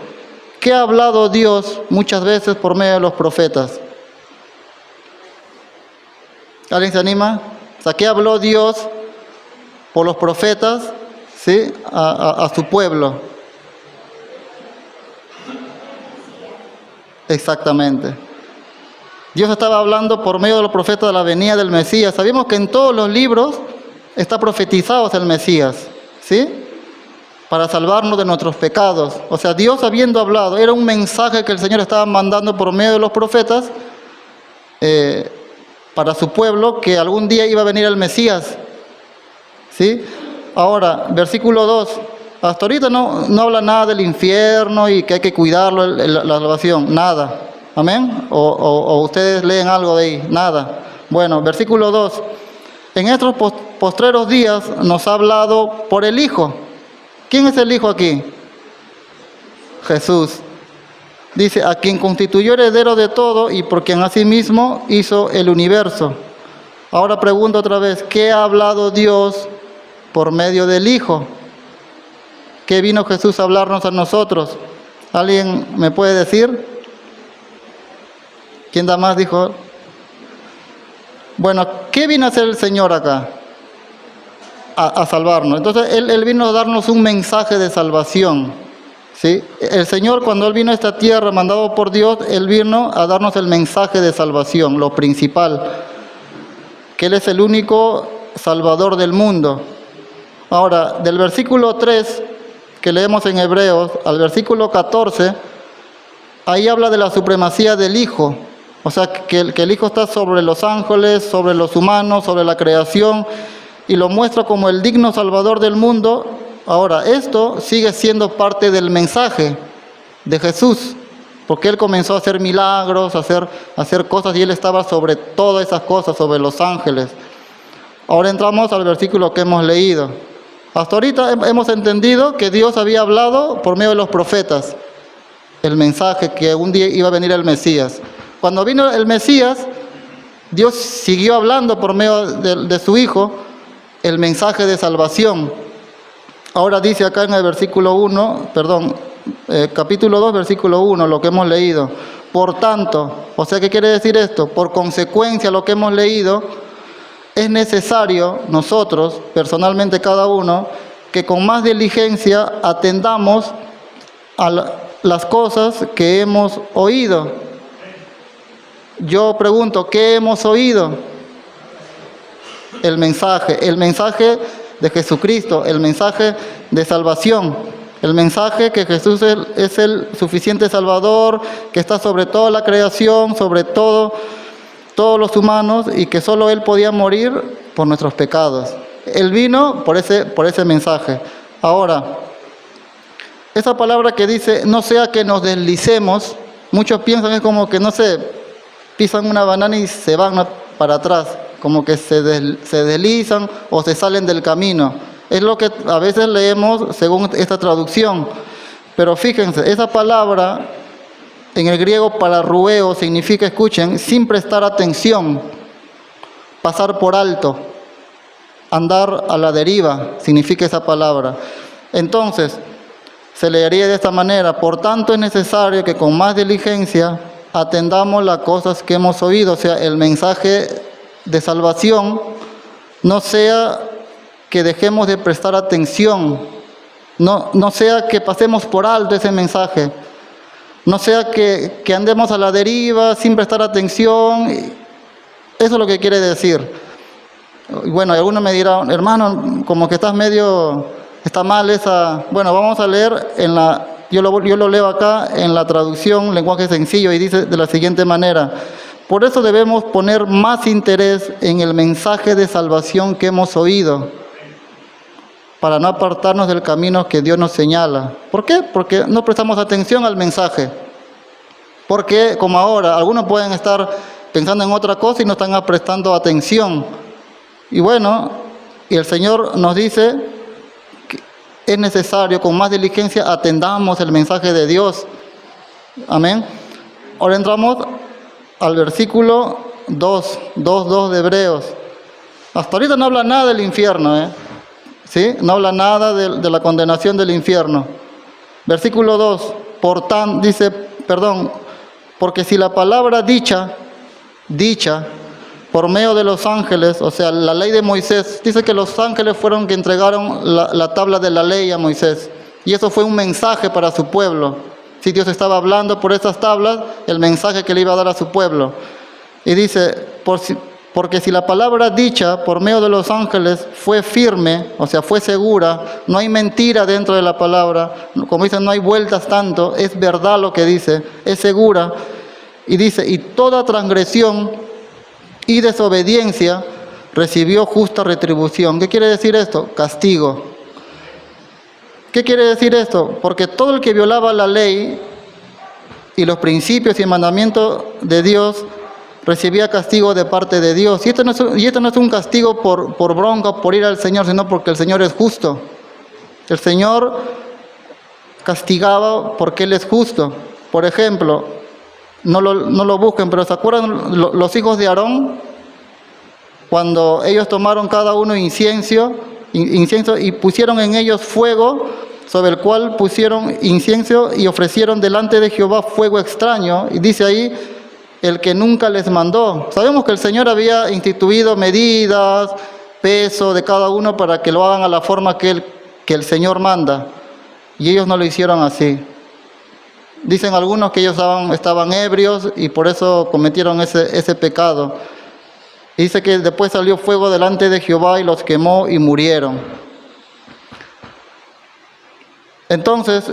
Speaker 1: ¿qué ha hablado Dios muchas veces por medio de los profetas? ¿Alguien se anima? O sea, ¿qué habló Dios por los profetas, ¿sí? a su pueblo? Exactamente. Dios estaba hablando por medio de los profetas de la venida del Mesías. Sabemos que en todos los libros está profetizado el Mesías, ¿sí? Para salvarnos de nuestros pecados. O sea, Dios habiendo hablado, era un mensaje que el Señor estaba mandando por medio de los profetas para su pueblo, que algún día iba a venir el Mesías, ¿sí? Ahora, versículo 2. Hasta ahorita no habla nada del infierno y que hay que cuidarlo, la salvación, nada. ¿Amén? O ustedes leen algo de ahí, nada. Bueno, versículo 2. En estos postreros días nos ha hablado por el Hijo. ¿Quién es el Hijo aquí? Jesús. Dice, a quien constituyó heredero de todo y por quien asimismo hizo el universo. Ahora pregunto otra vez, ¿qué ha hablado Dios por medio del Hijo? ¿Qué vino Jesús a hablarnos a nosotros? ¿Alguien me puede decir? ¿Quién da más? Dijo. Bueno, ¿qué vino a hacer el Señor acá? A salvarnos. Entonces, Él vino a darnos un mensaje de salvación, ¿sí? El Señor, cuando Él vino a esta tierra, mandado por Dios, Él vino a darnos el mensaje de salvación, lo principal, que Él es el único Salvador del mundo. Ahora, del versículo 3, que leemos en Hebreos, al versículo 14, ahí habla de la supremacía del Hijo. O sea, que el Hijo está sobre los ángeles, sobre los humanos, sobre la creación, y lo muestra como el digno Salvador del mundo. Ahora, esto sigue siendo parte del mensaje de Jesús, porque Él comenzó a hacer milagros, a hacer cosas, y Él estaba sobre todas esas cosas, sobre los ángeles. Ahora entramos al versículo que hemos leído. Hasta ahorita hemos entendido que Dios había hablado por medio de los profetas, el mensaje que un día iba a venir el Mesías. Cuando vino el Mesías, Dios siguió hablando por medio de su Hijo el mensaje de salvación. Ahora dice acá en el versículo 1, capítulo 2, versículo 1, lo que hemos leído. Por tanto, o sea, ¿qué quiere decir esto? Por consecuencia, lo que hemos leído, es necesario nosotros, personalmente cada uno, que con más diligencia atendamos a las cosas que hemos oído. Yo pregunto, ¿qué hemos oído? El mensaje de Jesucristo, el mensaje de salvación, el mensaje que Jesús es el suficiente Salvador, que está sobre toda la creación, sobre todos los humanos, y que solo Él podía morir por nuestros pecados. Él vino por ese mensaje. Ahora, esa palabra que dice, no sea que nos deslicemos, muchos piensan es como que, no sé, pisan una banana y se van para atrás, como que se deslizan o se salen del camino. Es lo que a veces leemos según esta traducción. Pero fíjense, esa palabra en el griego pararrueo significa, escuchen, sin prestar atención, pasar por alto, andar a la deriva, significa esa palabra. Entonces, se leería de esta manera: por tanto es necesario que con más diligencia atendamos las cosas que hemos oído. O sea, el mensaje de salvación, no sea que dejemos de prestar atención, no sea que pasemos por alto ese mensaje, no sea que andemos a la deriva sin prestar atención Eso es lo que quiere decir. Y bueno, algunos me dirán, hermano, como que está mal esa. Bueno, vamos a leer yo lo leo acá en la traducción, lenguaje sencillo, y dice de la siguiente manera: por eso debemos poner más interés en el mensaje de salvación que hemos oído, para no apartarnos del camino que Dios nos señala. ¿Por qué? Porque no prestamos atención al mensaje. Porque, como ahora, algunos pueden estar pensando en otra cosa y no están prestando atención. Y bueno, y el Señor nos dice que es necesario, con más diligencia, atendamos el mensaje de Dios. Amén. Ahora entramos al versículo 2 de Hebreos. Hasta ahorita no habla nada del infierno, ¿sí? No habla nada de la condenación del infierno. Versículo 2, porque si la palabra dicha por medio de los ángeles, o sea, la ley de Moisés, dice que los ángeles fueron que entregaron la tabla de la ley a Moisés, y eso fue un mensaje para su pueblo. Si Dios estaba hablando por esas tablas, el mensaje que le iba a dar a su pueblo. Y dice, porque si la palabra dicha por medio de los ángeles fue firme, o sea, fue segura, no hay mentira dentro de la palabra, como dicen, no hay vueltas tanto, es verdad lo que dice, es segura. Y dice, y toda transgresión y desobediencia recibió justa retribución. ¿Qué quiere decir esto? Castigo. ¿Qué quiere decir esto? Porque todo el que violaba la ley y los principios y mandamientos de Dios recibía castigo de parte de Dios. Y esto no es un castigo por bronca, por ir al Señor, sino porque el Señor es justo. El Señor castigaba porque Él es justo. Por ejemplo, no lo busquen, pero ¿se acuerdan los hijos de Aarón? Cuando ellos tomaron cada uno incienso y pusieron en ellos fuego, sobre el cual pusieron incienso y ofrecieron delante de Jehová fuego extraño. Y dice ahí, el que nunca les mandó. Sabemos que el Señor había instituido medidas, peso de cada uno para que lo hagan a la forma que el Señor manda. Y ellos no lo hicieron así. Dicen algunos que ellos estaban ebrios y por eso cometieron ese pecado. Y dice que después salió fuego delante de Jehová y los quemó y murieron. Entonces,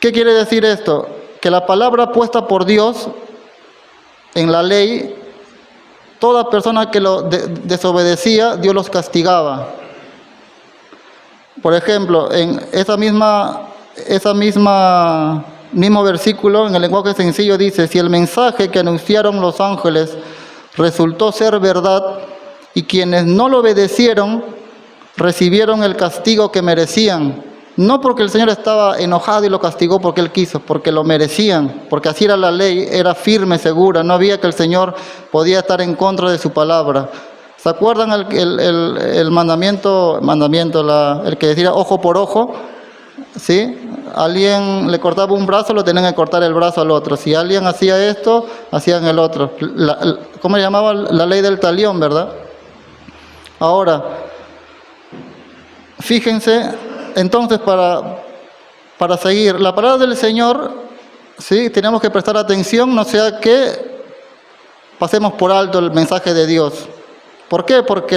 Speaker 1: ¿qué quiere decir esto? Que la palabra puesta por Dios en la ley, toda persona que lo desobedecía, Dios los castigaba. Por ejemplo, en mismo versículo, en el lenguaje sencillo dice, si el mensaje que anunciaron los ángeles resultó ser verdad, y quienes no lo obedecieron recibieron el castigo que merecían. No porque el Señor estaba enojado y lo castigó porque Él quiso, porque lo merecían, porque así era la ley, era firme, segura, no había que el Señor podía estar en contra de su palabra. ¿Se acuerdan el mandamiento, el que decía ojo por ojo? ¿Sí? Alguien le cortaba un brazo, lo tenían que cortar el brazo al otro. Si alguien hacía esto, hacían el otro. ¿Cómo le llamaban? La ley del talión, ¿verdad? Ahora, fíjense, entonces para seguir, la palabra del Señor, ¿sí? Tenemos que prestar atención, no sea que pasemos por alto el mensaje de Dios. ¿Por qué? Porque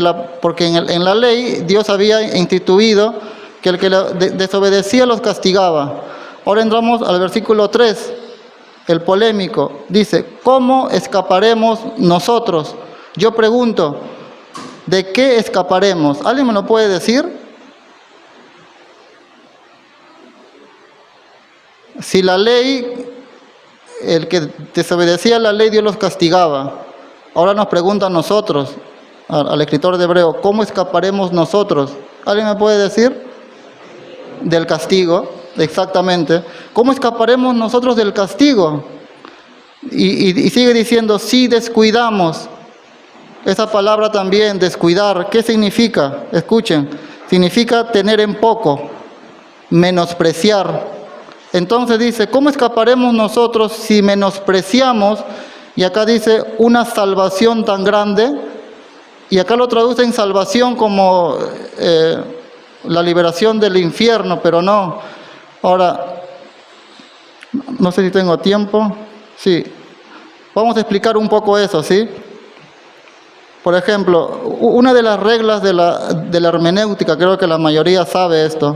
Speaker 1: en la ley Dios había instituido que el que desobedecía los castigaba. Ahora entramos al versículo 3, el polémico. Dice, ¿cómo escaparemos nosotros? Yo pregunto, ¿de qué escaparemos? ¿Alguien me lo puede decir? Si la ley, el que desobedecía la ley, Dios los castigaba. Ahora nos pregunta a nosotros, al escritor de Hebreo, ¿cómo escaparemos nosotros? ¿Alguien me puede decir? Del castigo, exactamente. ¿Cómo escaparemos nosotros del castigo? Y sigue diciendo, si descuidamos. Esa palabra también, descuidar, ¿qué significa? Escuchen, significa tener en poco, menospreciar. Entonces dice, ¿cómo escaparemos nosotros si menospreciamos? Y acá dice, una salvación tan grande. Y acá lo traducen salvación como la liberación del infierno, pero no. Ahora, no sé si tengo tiempo. Sí, vamos a explicar un poco eso, ¿sí? Por ejemplo, una de las reglas de la hermenéutica, creo que la mayoría sabe esto,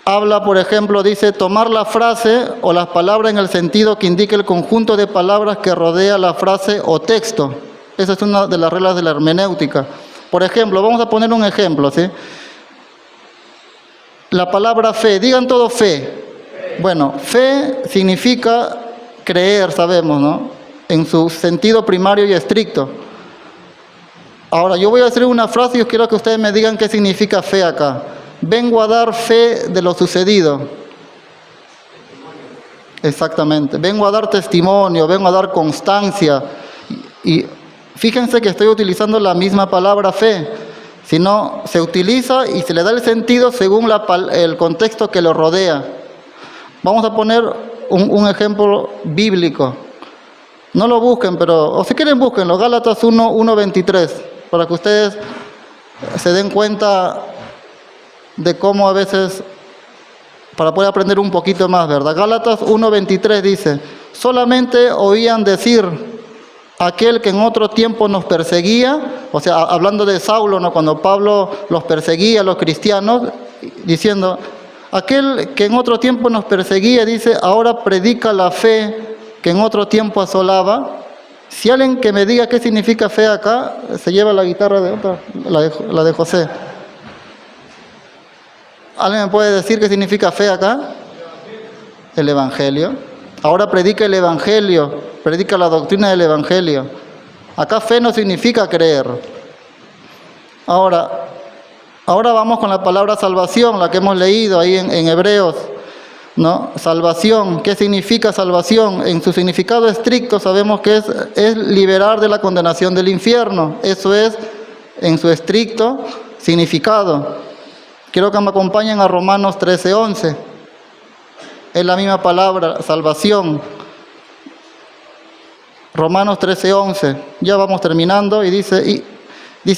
Speaker 1: habla, por ejemplo, dice, tomar la frase o las palabras en el sentido que indique el conjunto de palabras que rodea la frase o texto. Esa es una de las reglas de la hermenéutica. Por ejemplo, vamos a poner un ejemplo, ¿sí? La palabra fe, digan todo fe. Bueno, fe significa creer, sabemos, ¿no? En su sentido primario y estricto. Ahora, yo voy a hacer una frase y yo quiero que ustedes me digan qué significa fe acá. Vengo a dar fe de lo sucedido. Exactamente. Vengo a dar testimonio, vengo a dar constancia. Y fíjense que estoy utilizando la misma palabra fe. Si no, se utiliza y se le da el sentido según el contexto que lo rodea. Vamos a poner un ejemplo bíblico. No lo busquen, pero, o si quieren búsquenlo, Gálatas 1:23, para que ustedes se den cuenta de cómo a veces, para poder aprender un poquito más, ¿verdad? Gálatas 1:23 dice, solamente oían decir aquel que en otro tiempo nos perseguía, o sea, hablando de Saulo, ¿no? Cuando Pablo los perseguía a los cristianos, diciendo, aquel que en otro tiempo nos perseguía, dice, ahora predica la fe que en otro tiempo asolaba. Si alguien que me diga qué significa fe acá, se lleva la guitarra de otra, la de José. ¿Alguien me puede decir qué significa fe acá? El Evangelio. Ahora predica el Evangelio, predica la doctrina del Evangelio. Acá fe no significa creer. Ahora vamos con la palabra salvación, la que hemos leído ahí en Hebreos, ¿no? Salvación, ¿qué significa salvación? En su significado estricto sabemos que es liberar de la condenación del infierno. Eso es en su estricto significado. Quiero que me acompañen a Romanos 13:11. Es la misma palabra, salvación. Romanos 13:11. Ya vamos terminando y dice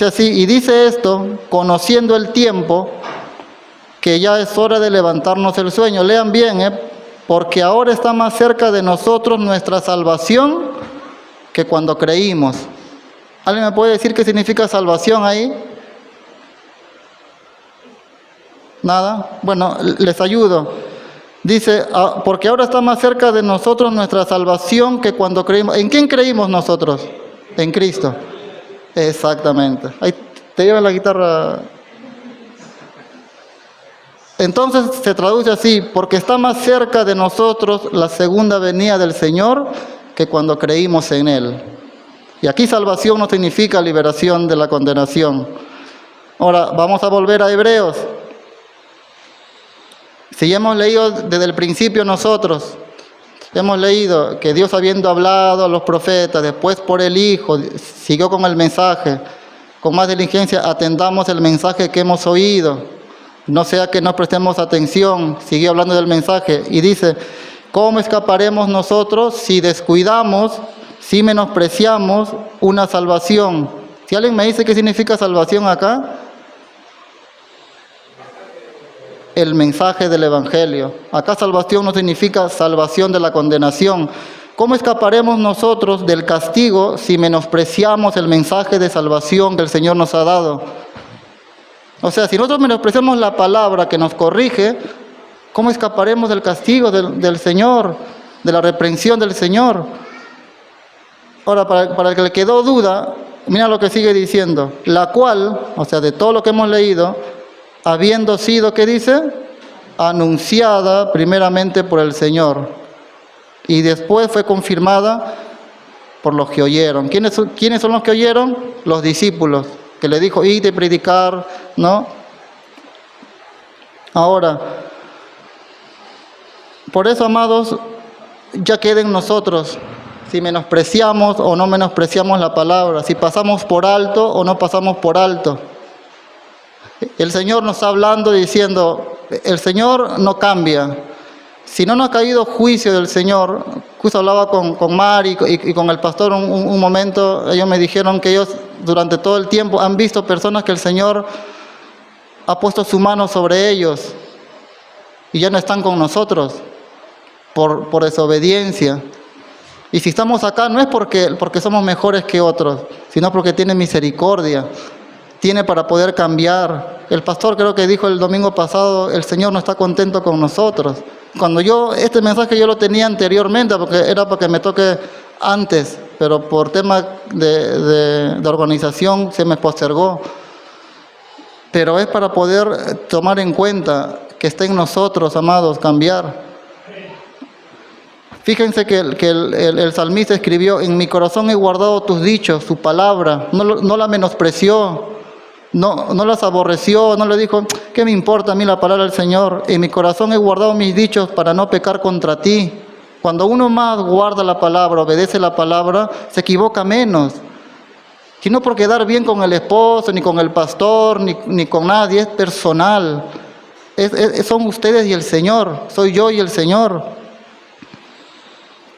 Speaker 1: así, y dice esto, conociendo el tiempo, que ya es hora de levantarnos el sueño. Lean bien, porque ahora está más cerca de nosotros nuestra salvación que cuando creímos. ¿Alguien me puede decir qué significa salvación ahí? ¿Nada? Bueno, les ayudo. Dice, porque ahora está más cerca de nosotros nuestra salvación que cuando creímos. ¿En quién creímos nosotros? En Cristo. Exactamente. Ahí te llevan la guitarra. Entonces se traduce así, porque está más cerca de nosotros la segunda venida del Señor que cuando creímos en Él. Y aquí salvación no significa liberación de la condenación. Ahora, vamos a volver a Hebreos. Si ya hemos leído desde el principio nosotros, hemos leído que Dios habiendo hablado a los profetas, después por el Hijo, siguió con el mensaje, con más diligencia atendamos el mensaje que hemos oído, no sea que no prestemos atención, siguió hablando del mensaje y dice, ¿cómo escaparemos nosotros si descuidamos, si menospreciamos una salvación? Si alguien me dice qué significa salvación acá, el mensaje del Evangelio. Acá salvación no significa salvación de la condenación. ¿Cómo escaparemos nosotros del castigo si menospreciamos el mensaje de salvación que el Señor nos ha dado? O sea, si nosotros menospreciamos la palabra que nos corrige, ¿cómo escaparemos del castigo del Señor, de la reprensión del Señor? Ahora, para el que le quedó duda, mira lo que sigue diciendo. La cual, o sea, de todo lo que hemos leído, habiendo sido, ¿qué dice? Anunciada primeramente por el Señor y después fue confirmada por los que oyeron. ¿Quiénes son los que oyeron? Los discípulos, que le dijo, id y predicar, ¿no? Ahora, por eso, amados, ya queda en nosotros si menospreciamos o no menospreciamos la palabra, si pasamos por alto o no pasamos por alto. El Señor nos está hablando diciendo, el Señor no cambia. Si no nos ha caído juicio del Señor, justo hablaba con Mari y con el pastor un momento, ellos me dijeron que ellos durante todo el tiempo han visto personas que el Señor ha puesto su mano sobre ellos y ya no están con nosotros por desobediencia. Y si estamos acá no es porque somos mejores que otros, sino porque tiene misericordia, tiene para poder cambiar. El pastor creo que dijo el domingo pasado, el Señor no está contento con nosotros. Cuando este mensaje yo lo tenía anteriormente, porque era para que me toque antes, pero por tema de organización se me postergó. Pero es para poder tomar en cuenta que está en nosotros, amados, cambiar. Fíjense que el salmista escribió, en mi corazón he guardado tus dichos, su palabra, no la menospreció, no las aborreció, no le dijo, ¿qué me importa a mí la palabra del Señor? En mi corazón he guardado mis dichos para no pecar contra ti. Cuando uno más guarda la palabra, obedece la palabra, se equivoca menos. Y no por quedar bien con el esposo, ni con el pastor, ni con nadie, es personal. Son ustedes y el Señor, soy yo y el Señor.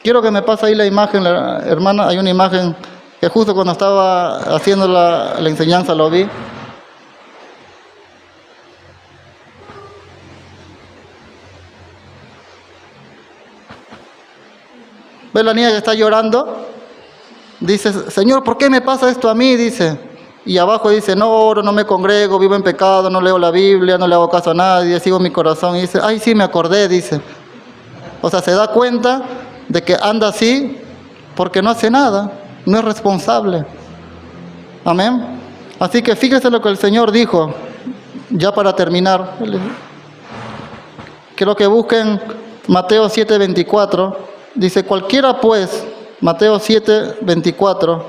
Speaker 1: Quiero que me pase ahí la imagen, hermana, hay una imagen que justo cuando estaba haciendo la enseñanza lo vi. ¿Ves la niña que está llorando? Dice, Señor, ¿por qué me pasa esto a mí? Dice. Y abajo dice, no oro, no me congrego, vivo en pecado, no leo la Biblia, no le hago caso a nadie, sigo mi corazón. Y dice, ay, sí, me acordé, dice. O sea, se da cuenta de que anda así porque no hace nada, no es responsable. Amén. Así que fíjese lo que el Señor dijo, ya para terminar. Quiero que busquen Mateo 7:24. Dice, cualquiera pues, Mateo 7:24.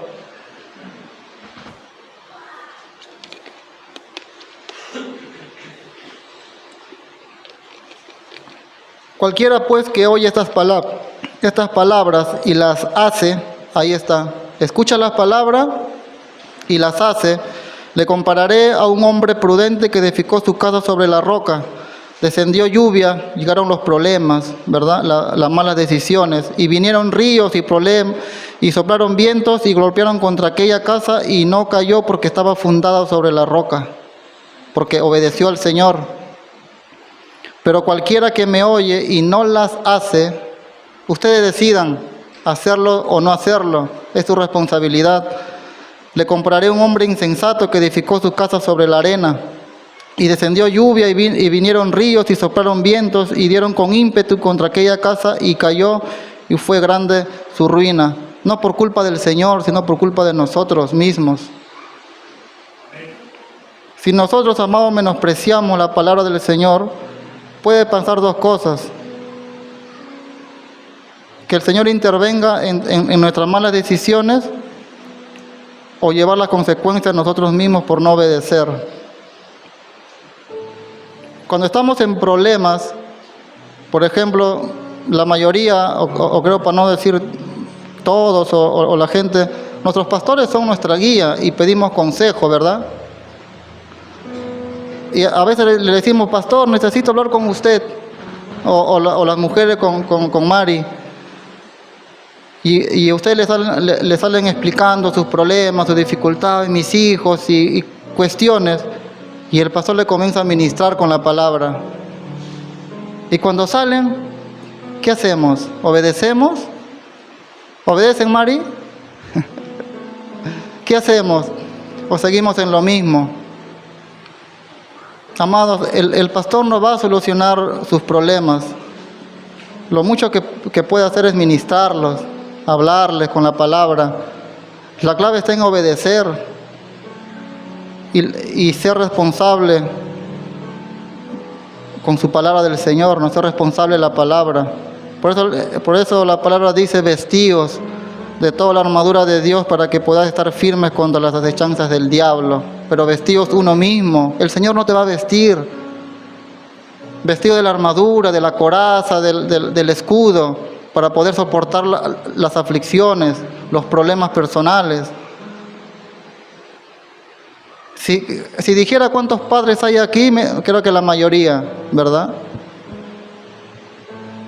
Speaker 1: Cualquiera pues que oye estas palabras y las hace, ahí está, escucha las palabras y las hace, le compararé a un hombre prudente que edificó su casa sobre la roca. Descendió lluvia, llegaron los problemas, ¿verdad? Las malas decisiones, y vinieron ríos y problemas, y soplaron vientos y golpearon contra aquella casa y no cayó porque estaba fundada sobre la roca, porque obedeció al Señor. Pero cualquiera que me oye y no las hace, ustedes decidan hacerlo o no hacerlo, es su responsabilidad. Le compararé a un hombre insensato que edificó su casa sobre la arena. Y descendió lluvia y vinieron ríos y soplaron vientos y dieron con ímpetu contra aquella casa y cayó y fue grande su ruina. No por culpa del Señor, sino por culpa de nosotros mismos. Si nosotros, amados, menospreciamos la palabra del Señor, puede pasar dos cosas. Que el Señor intervenga en nuestras malas decisiones o llevar las consecuencias nosotros mismos por no obedecer. Cuando estamos en problemas, por ejemplo, la mayoría, o creo para no decir todos, o la gente, nuestros pastores son nuestra guía y pedimos consejo, ¿verdad? Y a veces le decimos, pastor, necesito hablar con usted, o las mujeres con Mari. Y a ustedes le salen explicando sus problemas, sus dificultades, mis hijos y cuestiones. Y el pastor le comienza a ministrar con la palabra. Y cuando salen, ¿qué hacemos? ¿Obedecemos? ¿Obedecen, Mari? ¿Qué hacemos? ¿O seguimos en lo mismo? Amados, el pastor no va a solucionar sus problemas. Lo mucho que puede hacer es ministrarlos, hablarles con la palabra. La clave está en obedecer. Y ser responsable con su palabra del Señor, no ser responsable de la palabra. Por eso la palabra dice, vestíos de toda la armadura de Dios para que podáis estar firmes contra las acechanzas del diablo. Pero vestíos uno mismo. El Señor no te va a vestir. Vestido de la armadura, de la coraza, del escudo, para poder soportar las aflicciones, los problemas personales. Si dijera cuántos padres hay aquí, creo que la mayoría, ¿verdad?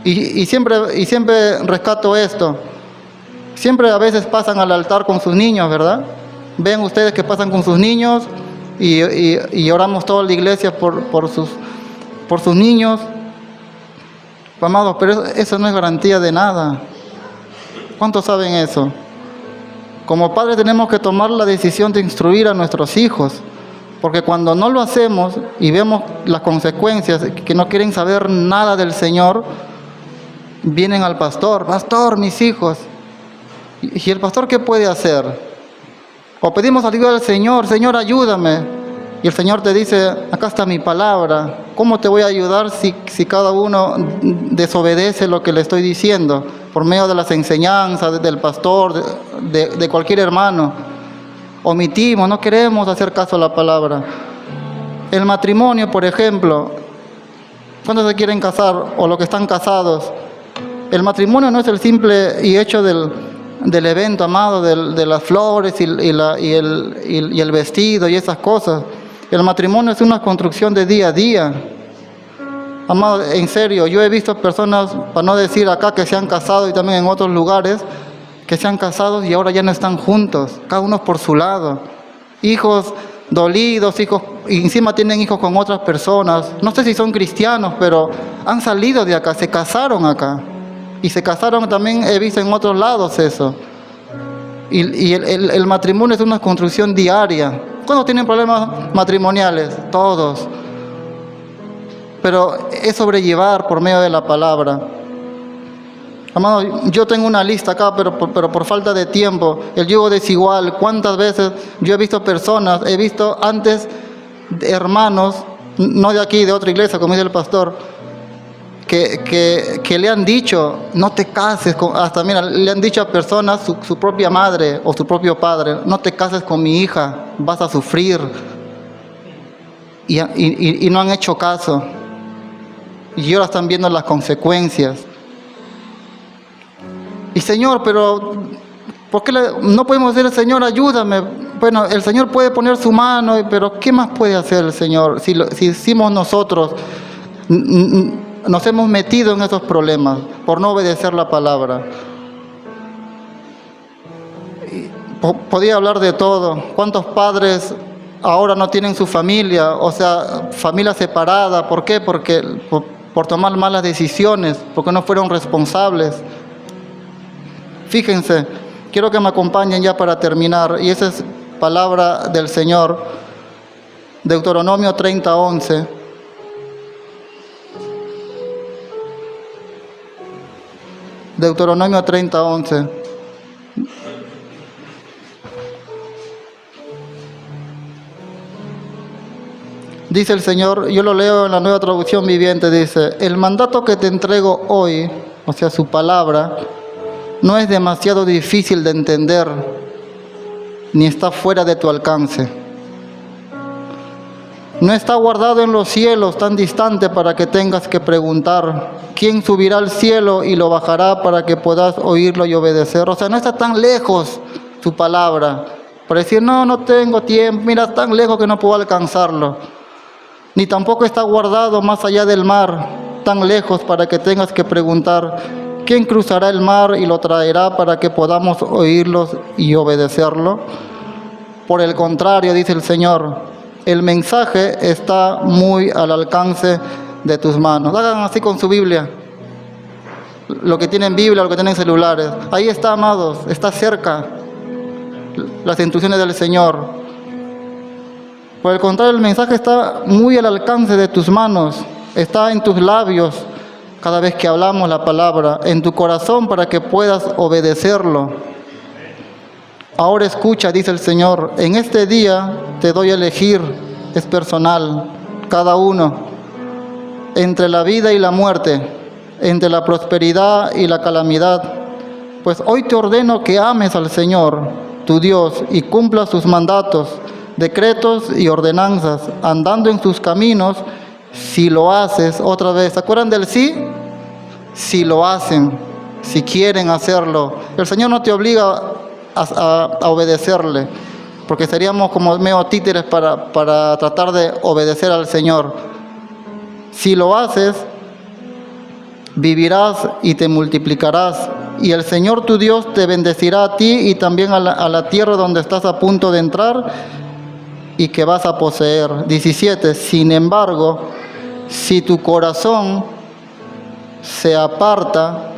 Speaker 1: Y siempre rescato esto. Siempre a veces pasan al altar con sus niños, ¿verdad? Ven ustedes que pasan con sus niños y oramos toda la iglesia por sus niños. Amados, pero eso no es garantía de nada. ¿Cuántos saben eso? Como padres tenemos que tomar la decisión de instruir a nuestros hijos, porque cuando no lo hacemos y vemos las consecuencias, que no quieren saber nada del Señor, vienen al pastor: pastor, mis hijos. ¿Y el pastor qué puede hacer? O pedimos ayuda al Señor: Señor, ayúdame. Y el Señor te dice: acá está mi palabra. ¿Cómo te voy a ayudar si cada uno desobedece lo que le estoy diciendo? Por medio de las enseñanzas del pastor, de cualquier hermano. Omitimos, no queremos hacer caso a la palabra. El matrimonio, por ejemplo, ¿cuántos se quieren casar o los que están casados? El matrimonio no es el simple y hecho del evento, amado, de las flores y el vestido y esas cosas. El matrimonio es una construcción de día a día. Amado, en serio, yo he visto personas, para no decir acá, que se han casado y también en otros lugares, que se han casado y ahora ya no están juntos, cada uno por su lado. Hijos dolidos, hijos, y encima tienen hijos con otras personas. No sé si son cristianos, pero han salido de acá, se casaron acá. Y se casaron también, he visto en otros lados eso. Y el matrimonio es una construcción diaria. ¿Cuándo tienen problemas matrimoniales? Todos. Pero es sobrellevar por medio de la palabra. Amado, yo tengo una lista acá, pero por falta de tiempo. El yugo desigual. ¿Cuántas veces yo he visto personas, he visto antes hermanos, no de aquí, de otra iglesia, como dice el pastor, que le han dicho: no te cases con, hasta mira, le han dicho a personas, su propia madre o su propio padre: no te cases con mi hija, vas a sufrir. Y no han hecho caso. Y ahora están viendo las consecuencias. Y Señor, pero ¿por qué no podemos decir: Señor, ayúdame? Bueno, el Señor puede poner su mano, pero ¿qué más puede hacer el Señor? Si hicimos nosotros, nos hemos metido en esos problemas por no obedecer la palabra. Podía hablar de todo. ¿Cuántos padres ahora no tienen su familia? O sea, familia separada. ¿Por qué? Porque por tomar malas decisiones, porque no fueron responsables. Fíjense, quiero que me acompañen ya para terminar, y esa es palabra del Señor. Deuteronomio 30:11. Deuteronomio 30:11. Dice el Señor, yo lo leo en la Nueva Traducción Viviente, dice: el mandato que te entrego hoy, o sea, su palabra, no es demasiado difícil de entender, ni está fuera de tu alcance. No está guardado en los cielos tan distante para que tengas que preguntar: ¿quién subirá al cielo y lo bajará para que puedas oírlo y obedecer? O sea, no está tan lejos su palabra para decir: no tengo tiempo, mira, tan lejos que no puedo alcanzarlo. Ni tampoco está guardado más allá del mar, tan lejos para que tengas que preguntar: ¿quién cruzará el mar y lo traerá para que podamos oírlos y obedecerlo? Por el contrario, dice el Señor, el mensaje está muy al alcance de tus manos. Hagan así con su Biblia. Lo que tienen Biblia, lo que tienen celulares. Ahí está, amados, está cerca las instrucciones del Señor. Por el contrario, el mensaje está muy al alcance de tus manos. Está en tus labios cada vez que hablamos la palabra, en tu corazón para que puedas obedecerlo. Ahora escucha, dice el Señor, en este día te doy a elegir, es personal, cada uno, entre la vida y la muerte, entre la prosperidad y la calamidad. Pues hoy te ordeno que ames al Señor, tu Dios, y cumplas sus mandatos, decretos y ordenanzas, andando en sus caminos. Si lo haces, otra vez, ¿se acuerdan del sí? Si lo hacen, si quieren hacerlo. El Señor no te obliga a obedecerle, porque seríamos como medio títeres para tratar de obedecer al Señor. Si lo haces, vivirás y te multiplicarás, y el Señor tu Dios te bendecirá a ti y también a la tierra donde estás a punto de entrar y que vas a poseer. 17. Sin embargo, si tu corazón se aparta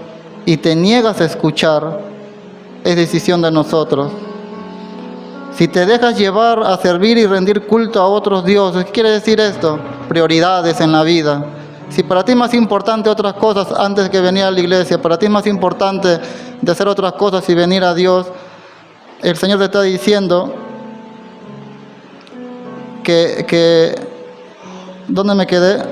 Speaker 1: y te niegas a escuchar, es decisión de nosotros. Si te dejas llevar a servir y rendir culto a otros dioses, ¿qué quiere decir esto? Prioridades en la vida. Si para ti es más importante otras cosas antes que venir a la iglesia, para ti es más importante de hacer otras cosas y venir a Dios, el Señor te está diciendo que ¿dónde me quedé?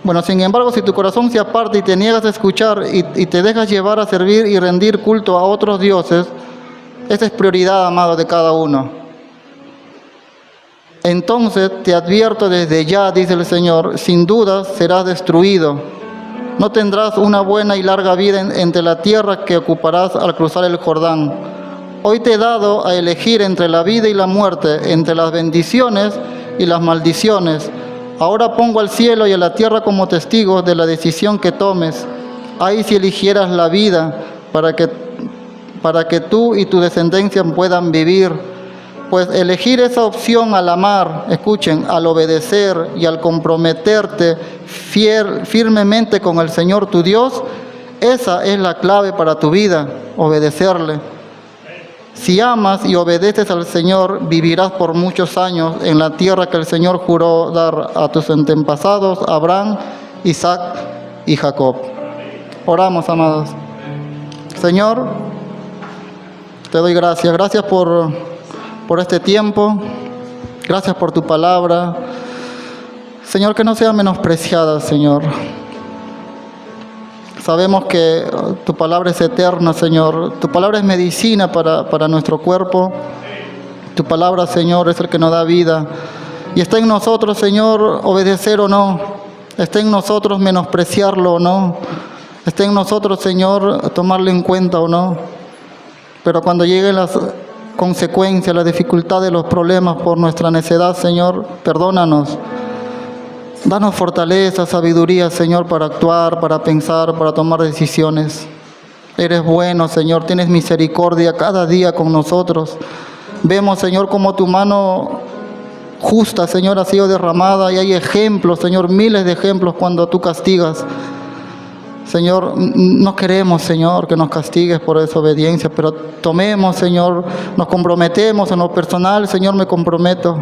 Speaker 1: Bueno, sin embargo, si tu corazón se aparta y te niegas a escuchar y te dejas llevar a servir y rendir culto a otros dioses, esa es prioridad, amado, de cada uno. Entonces te advierto desde ya, dice el Señor, sin duda serás destruido. No tendrás una buena y larga vida entre la tierra que ocuparás al cruzar el Jordán. Hoy te he dado a elegir entre la vida y la muerte, entre las bendiciones y las maldiciones. Ahora pongo al cielo y a la tierra como testigos de la decisión que tomes. Ay, si eligieras la vida para que tú y tu descendencia puedan vivir. Pues elegir esa opción al amar, escuchen, al obedecer y al comprometerte firmemente con el Señor tu Dios, esa es la clave para tu vida, obedecerle. Si amas y obedeces al Señor, vivirás por muchos años en la tierra que el Señor juró dar a tus antepasados, Abraham, Isaac y Jacob. Oramos, amados. Señor, te doy gracias. Gracias por este tiempo. Gracias por tu palabra. Señor, que no sea menospreciada, Señor. Sabemos que tu palabra es eterna, Señor. Tu palabra es medicina para nuestro cuerpo. Tu palabra, Señor, es el que nos da vida. Y está en nosotros, Señor, obedecer o no. Está en nosotros menospreciarlo o no. Está en nosotros, Señor, tomarlo en cuenta o no. Pero cuando lleguen las consecuencias, las dificultades, los problemas por nuestra necedad, Señor, perdónanos. Danos fortaleza, sabiduría, Señor, para actuar, para pensar, para tomar decisiones. Eres bueno, Señor, tienes misericordia cada día con nosotros. Vemos, Señor, cómo tu mano justa, Señor, ha sido derramada y hay ejemplos, Señor, miles de ejemplos cuando tú castigas. Señor, no queremos, Señor, que nos castigues por desobediencia, pero tomemos, Señor, nos comprometemos en lo personal, Señor, me comprometo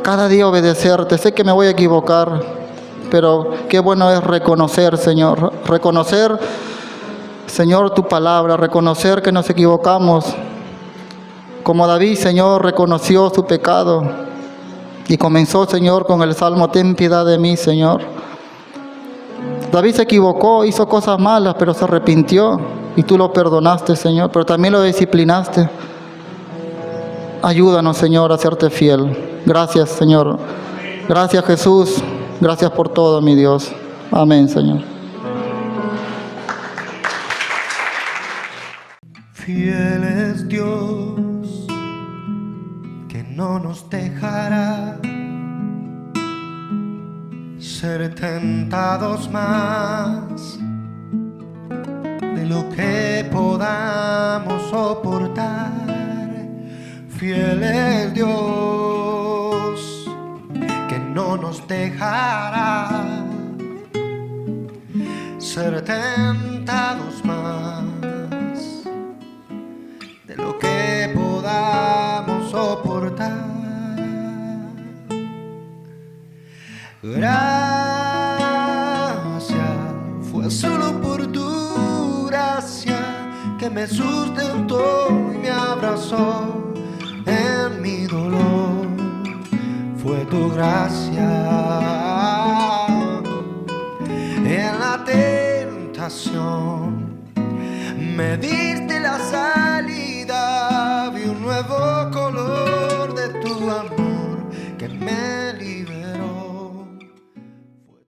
Speaker 1: cada día a obedecerte. Sé que me voy a equivocar, pero qué bueno es reconocer, Señor, reconocer, Señor, tu palabra, reconocer que nos equivocamos. Como David, Señor, reconoció su pecado y comenzó, Señor, con el salmo, ten piedad de mí, Señor. David se equivocó, hizo cosas malas, pero se arrepintió y tú lo perdonaste, Señor, pero también lo disciplinaste. Ayúdanos, Señor, a serte fiel. Gracias, Señor. Gracias, Jesús. Gracias por todo, mi Dios. Amén, Señor.
Speaker 2: Fiel es Dios, que no nos dejará ser tentados más de lo que podamos soportar. Fiel es Dios, que no nos dejará ser tentados más de lo que podamos soportar. Gracias, fue solo por tu gracia que me sustentó y me abrazó en mi dolor. Fue tu gracia en la tentación, me diste la salvación.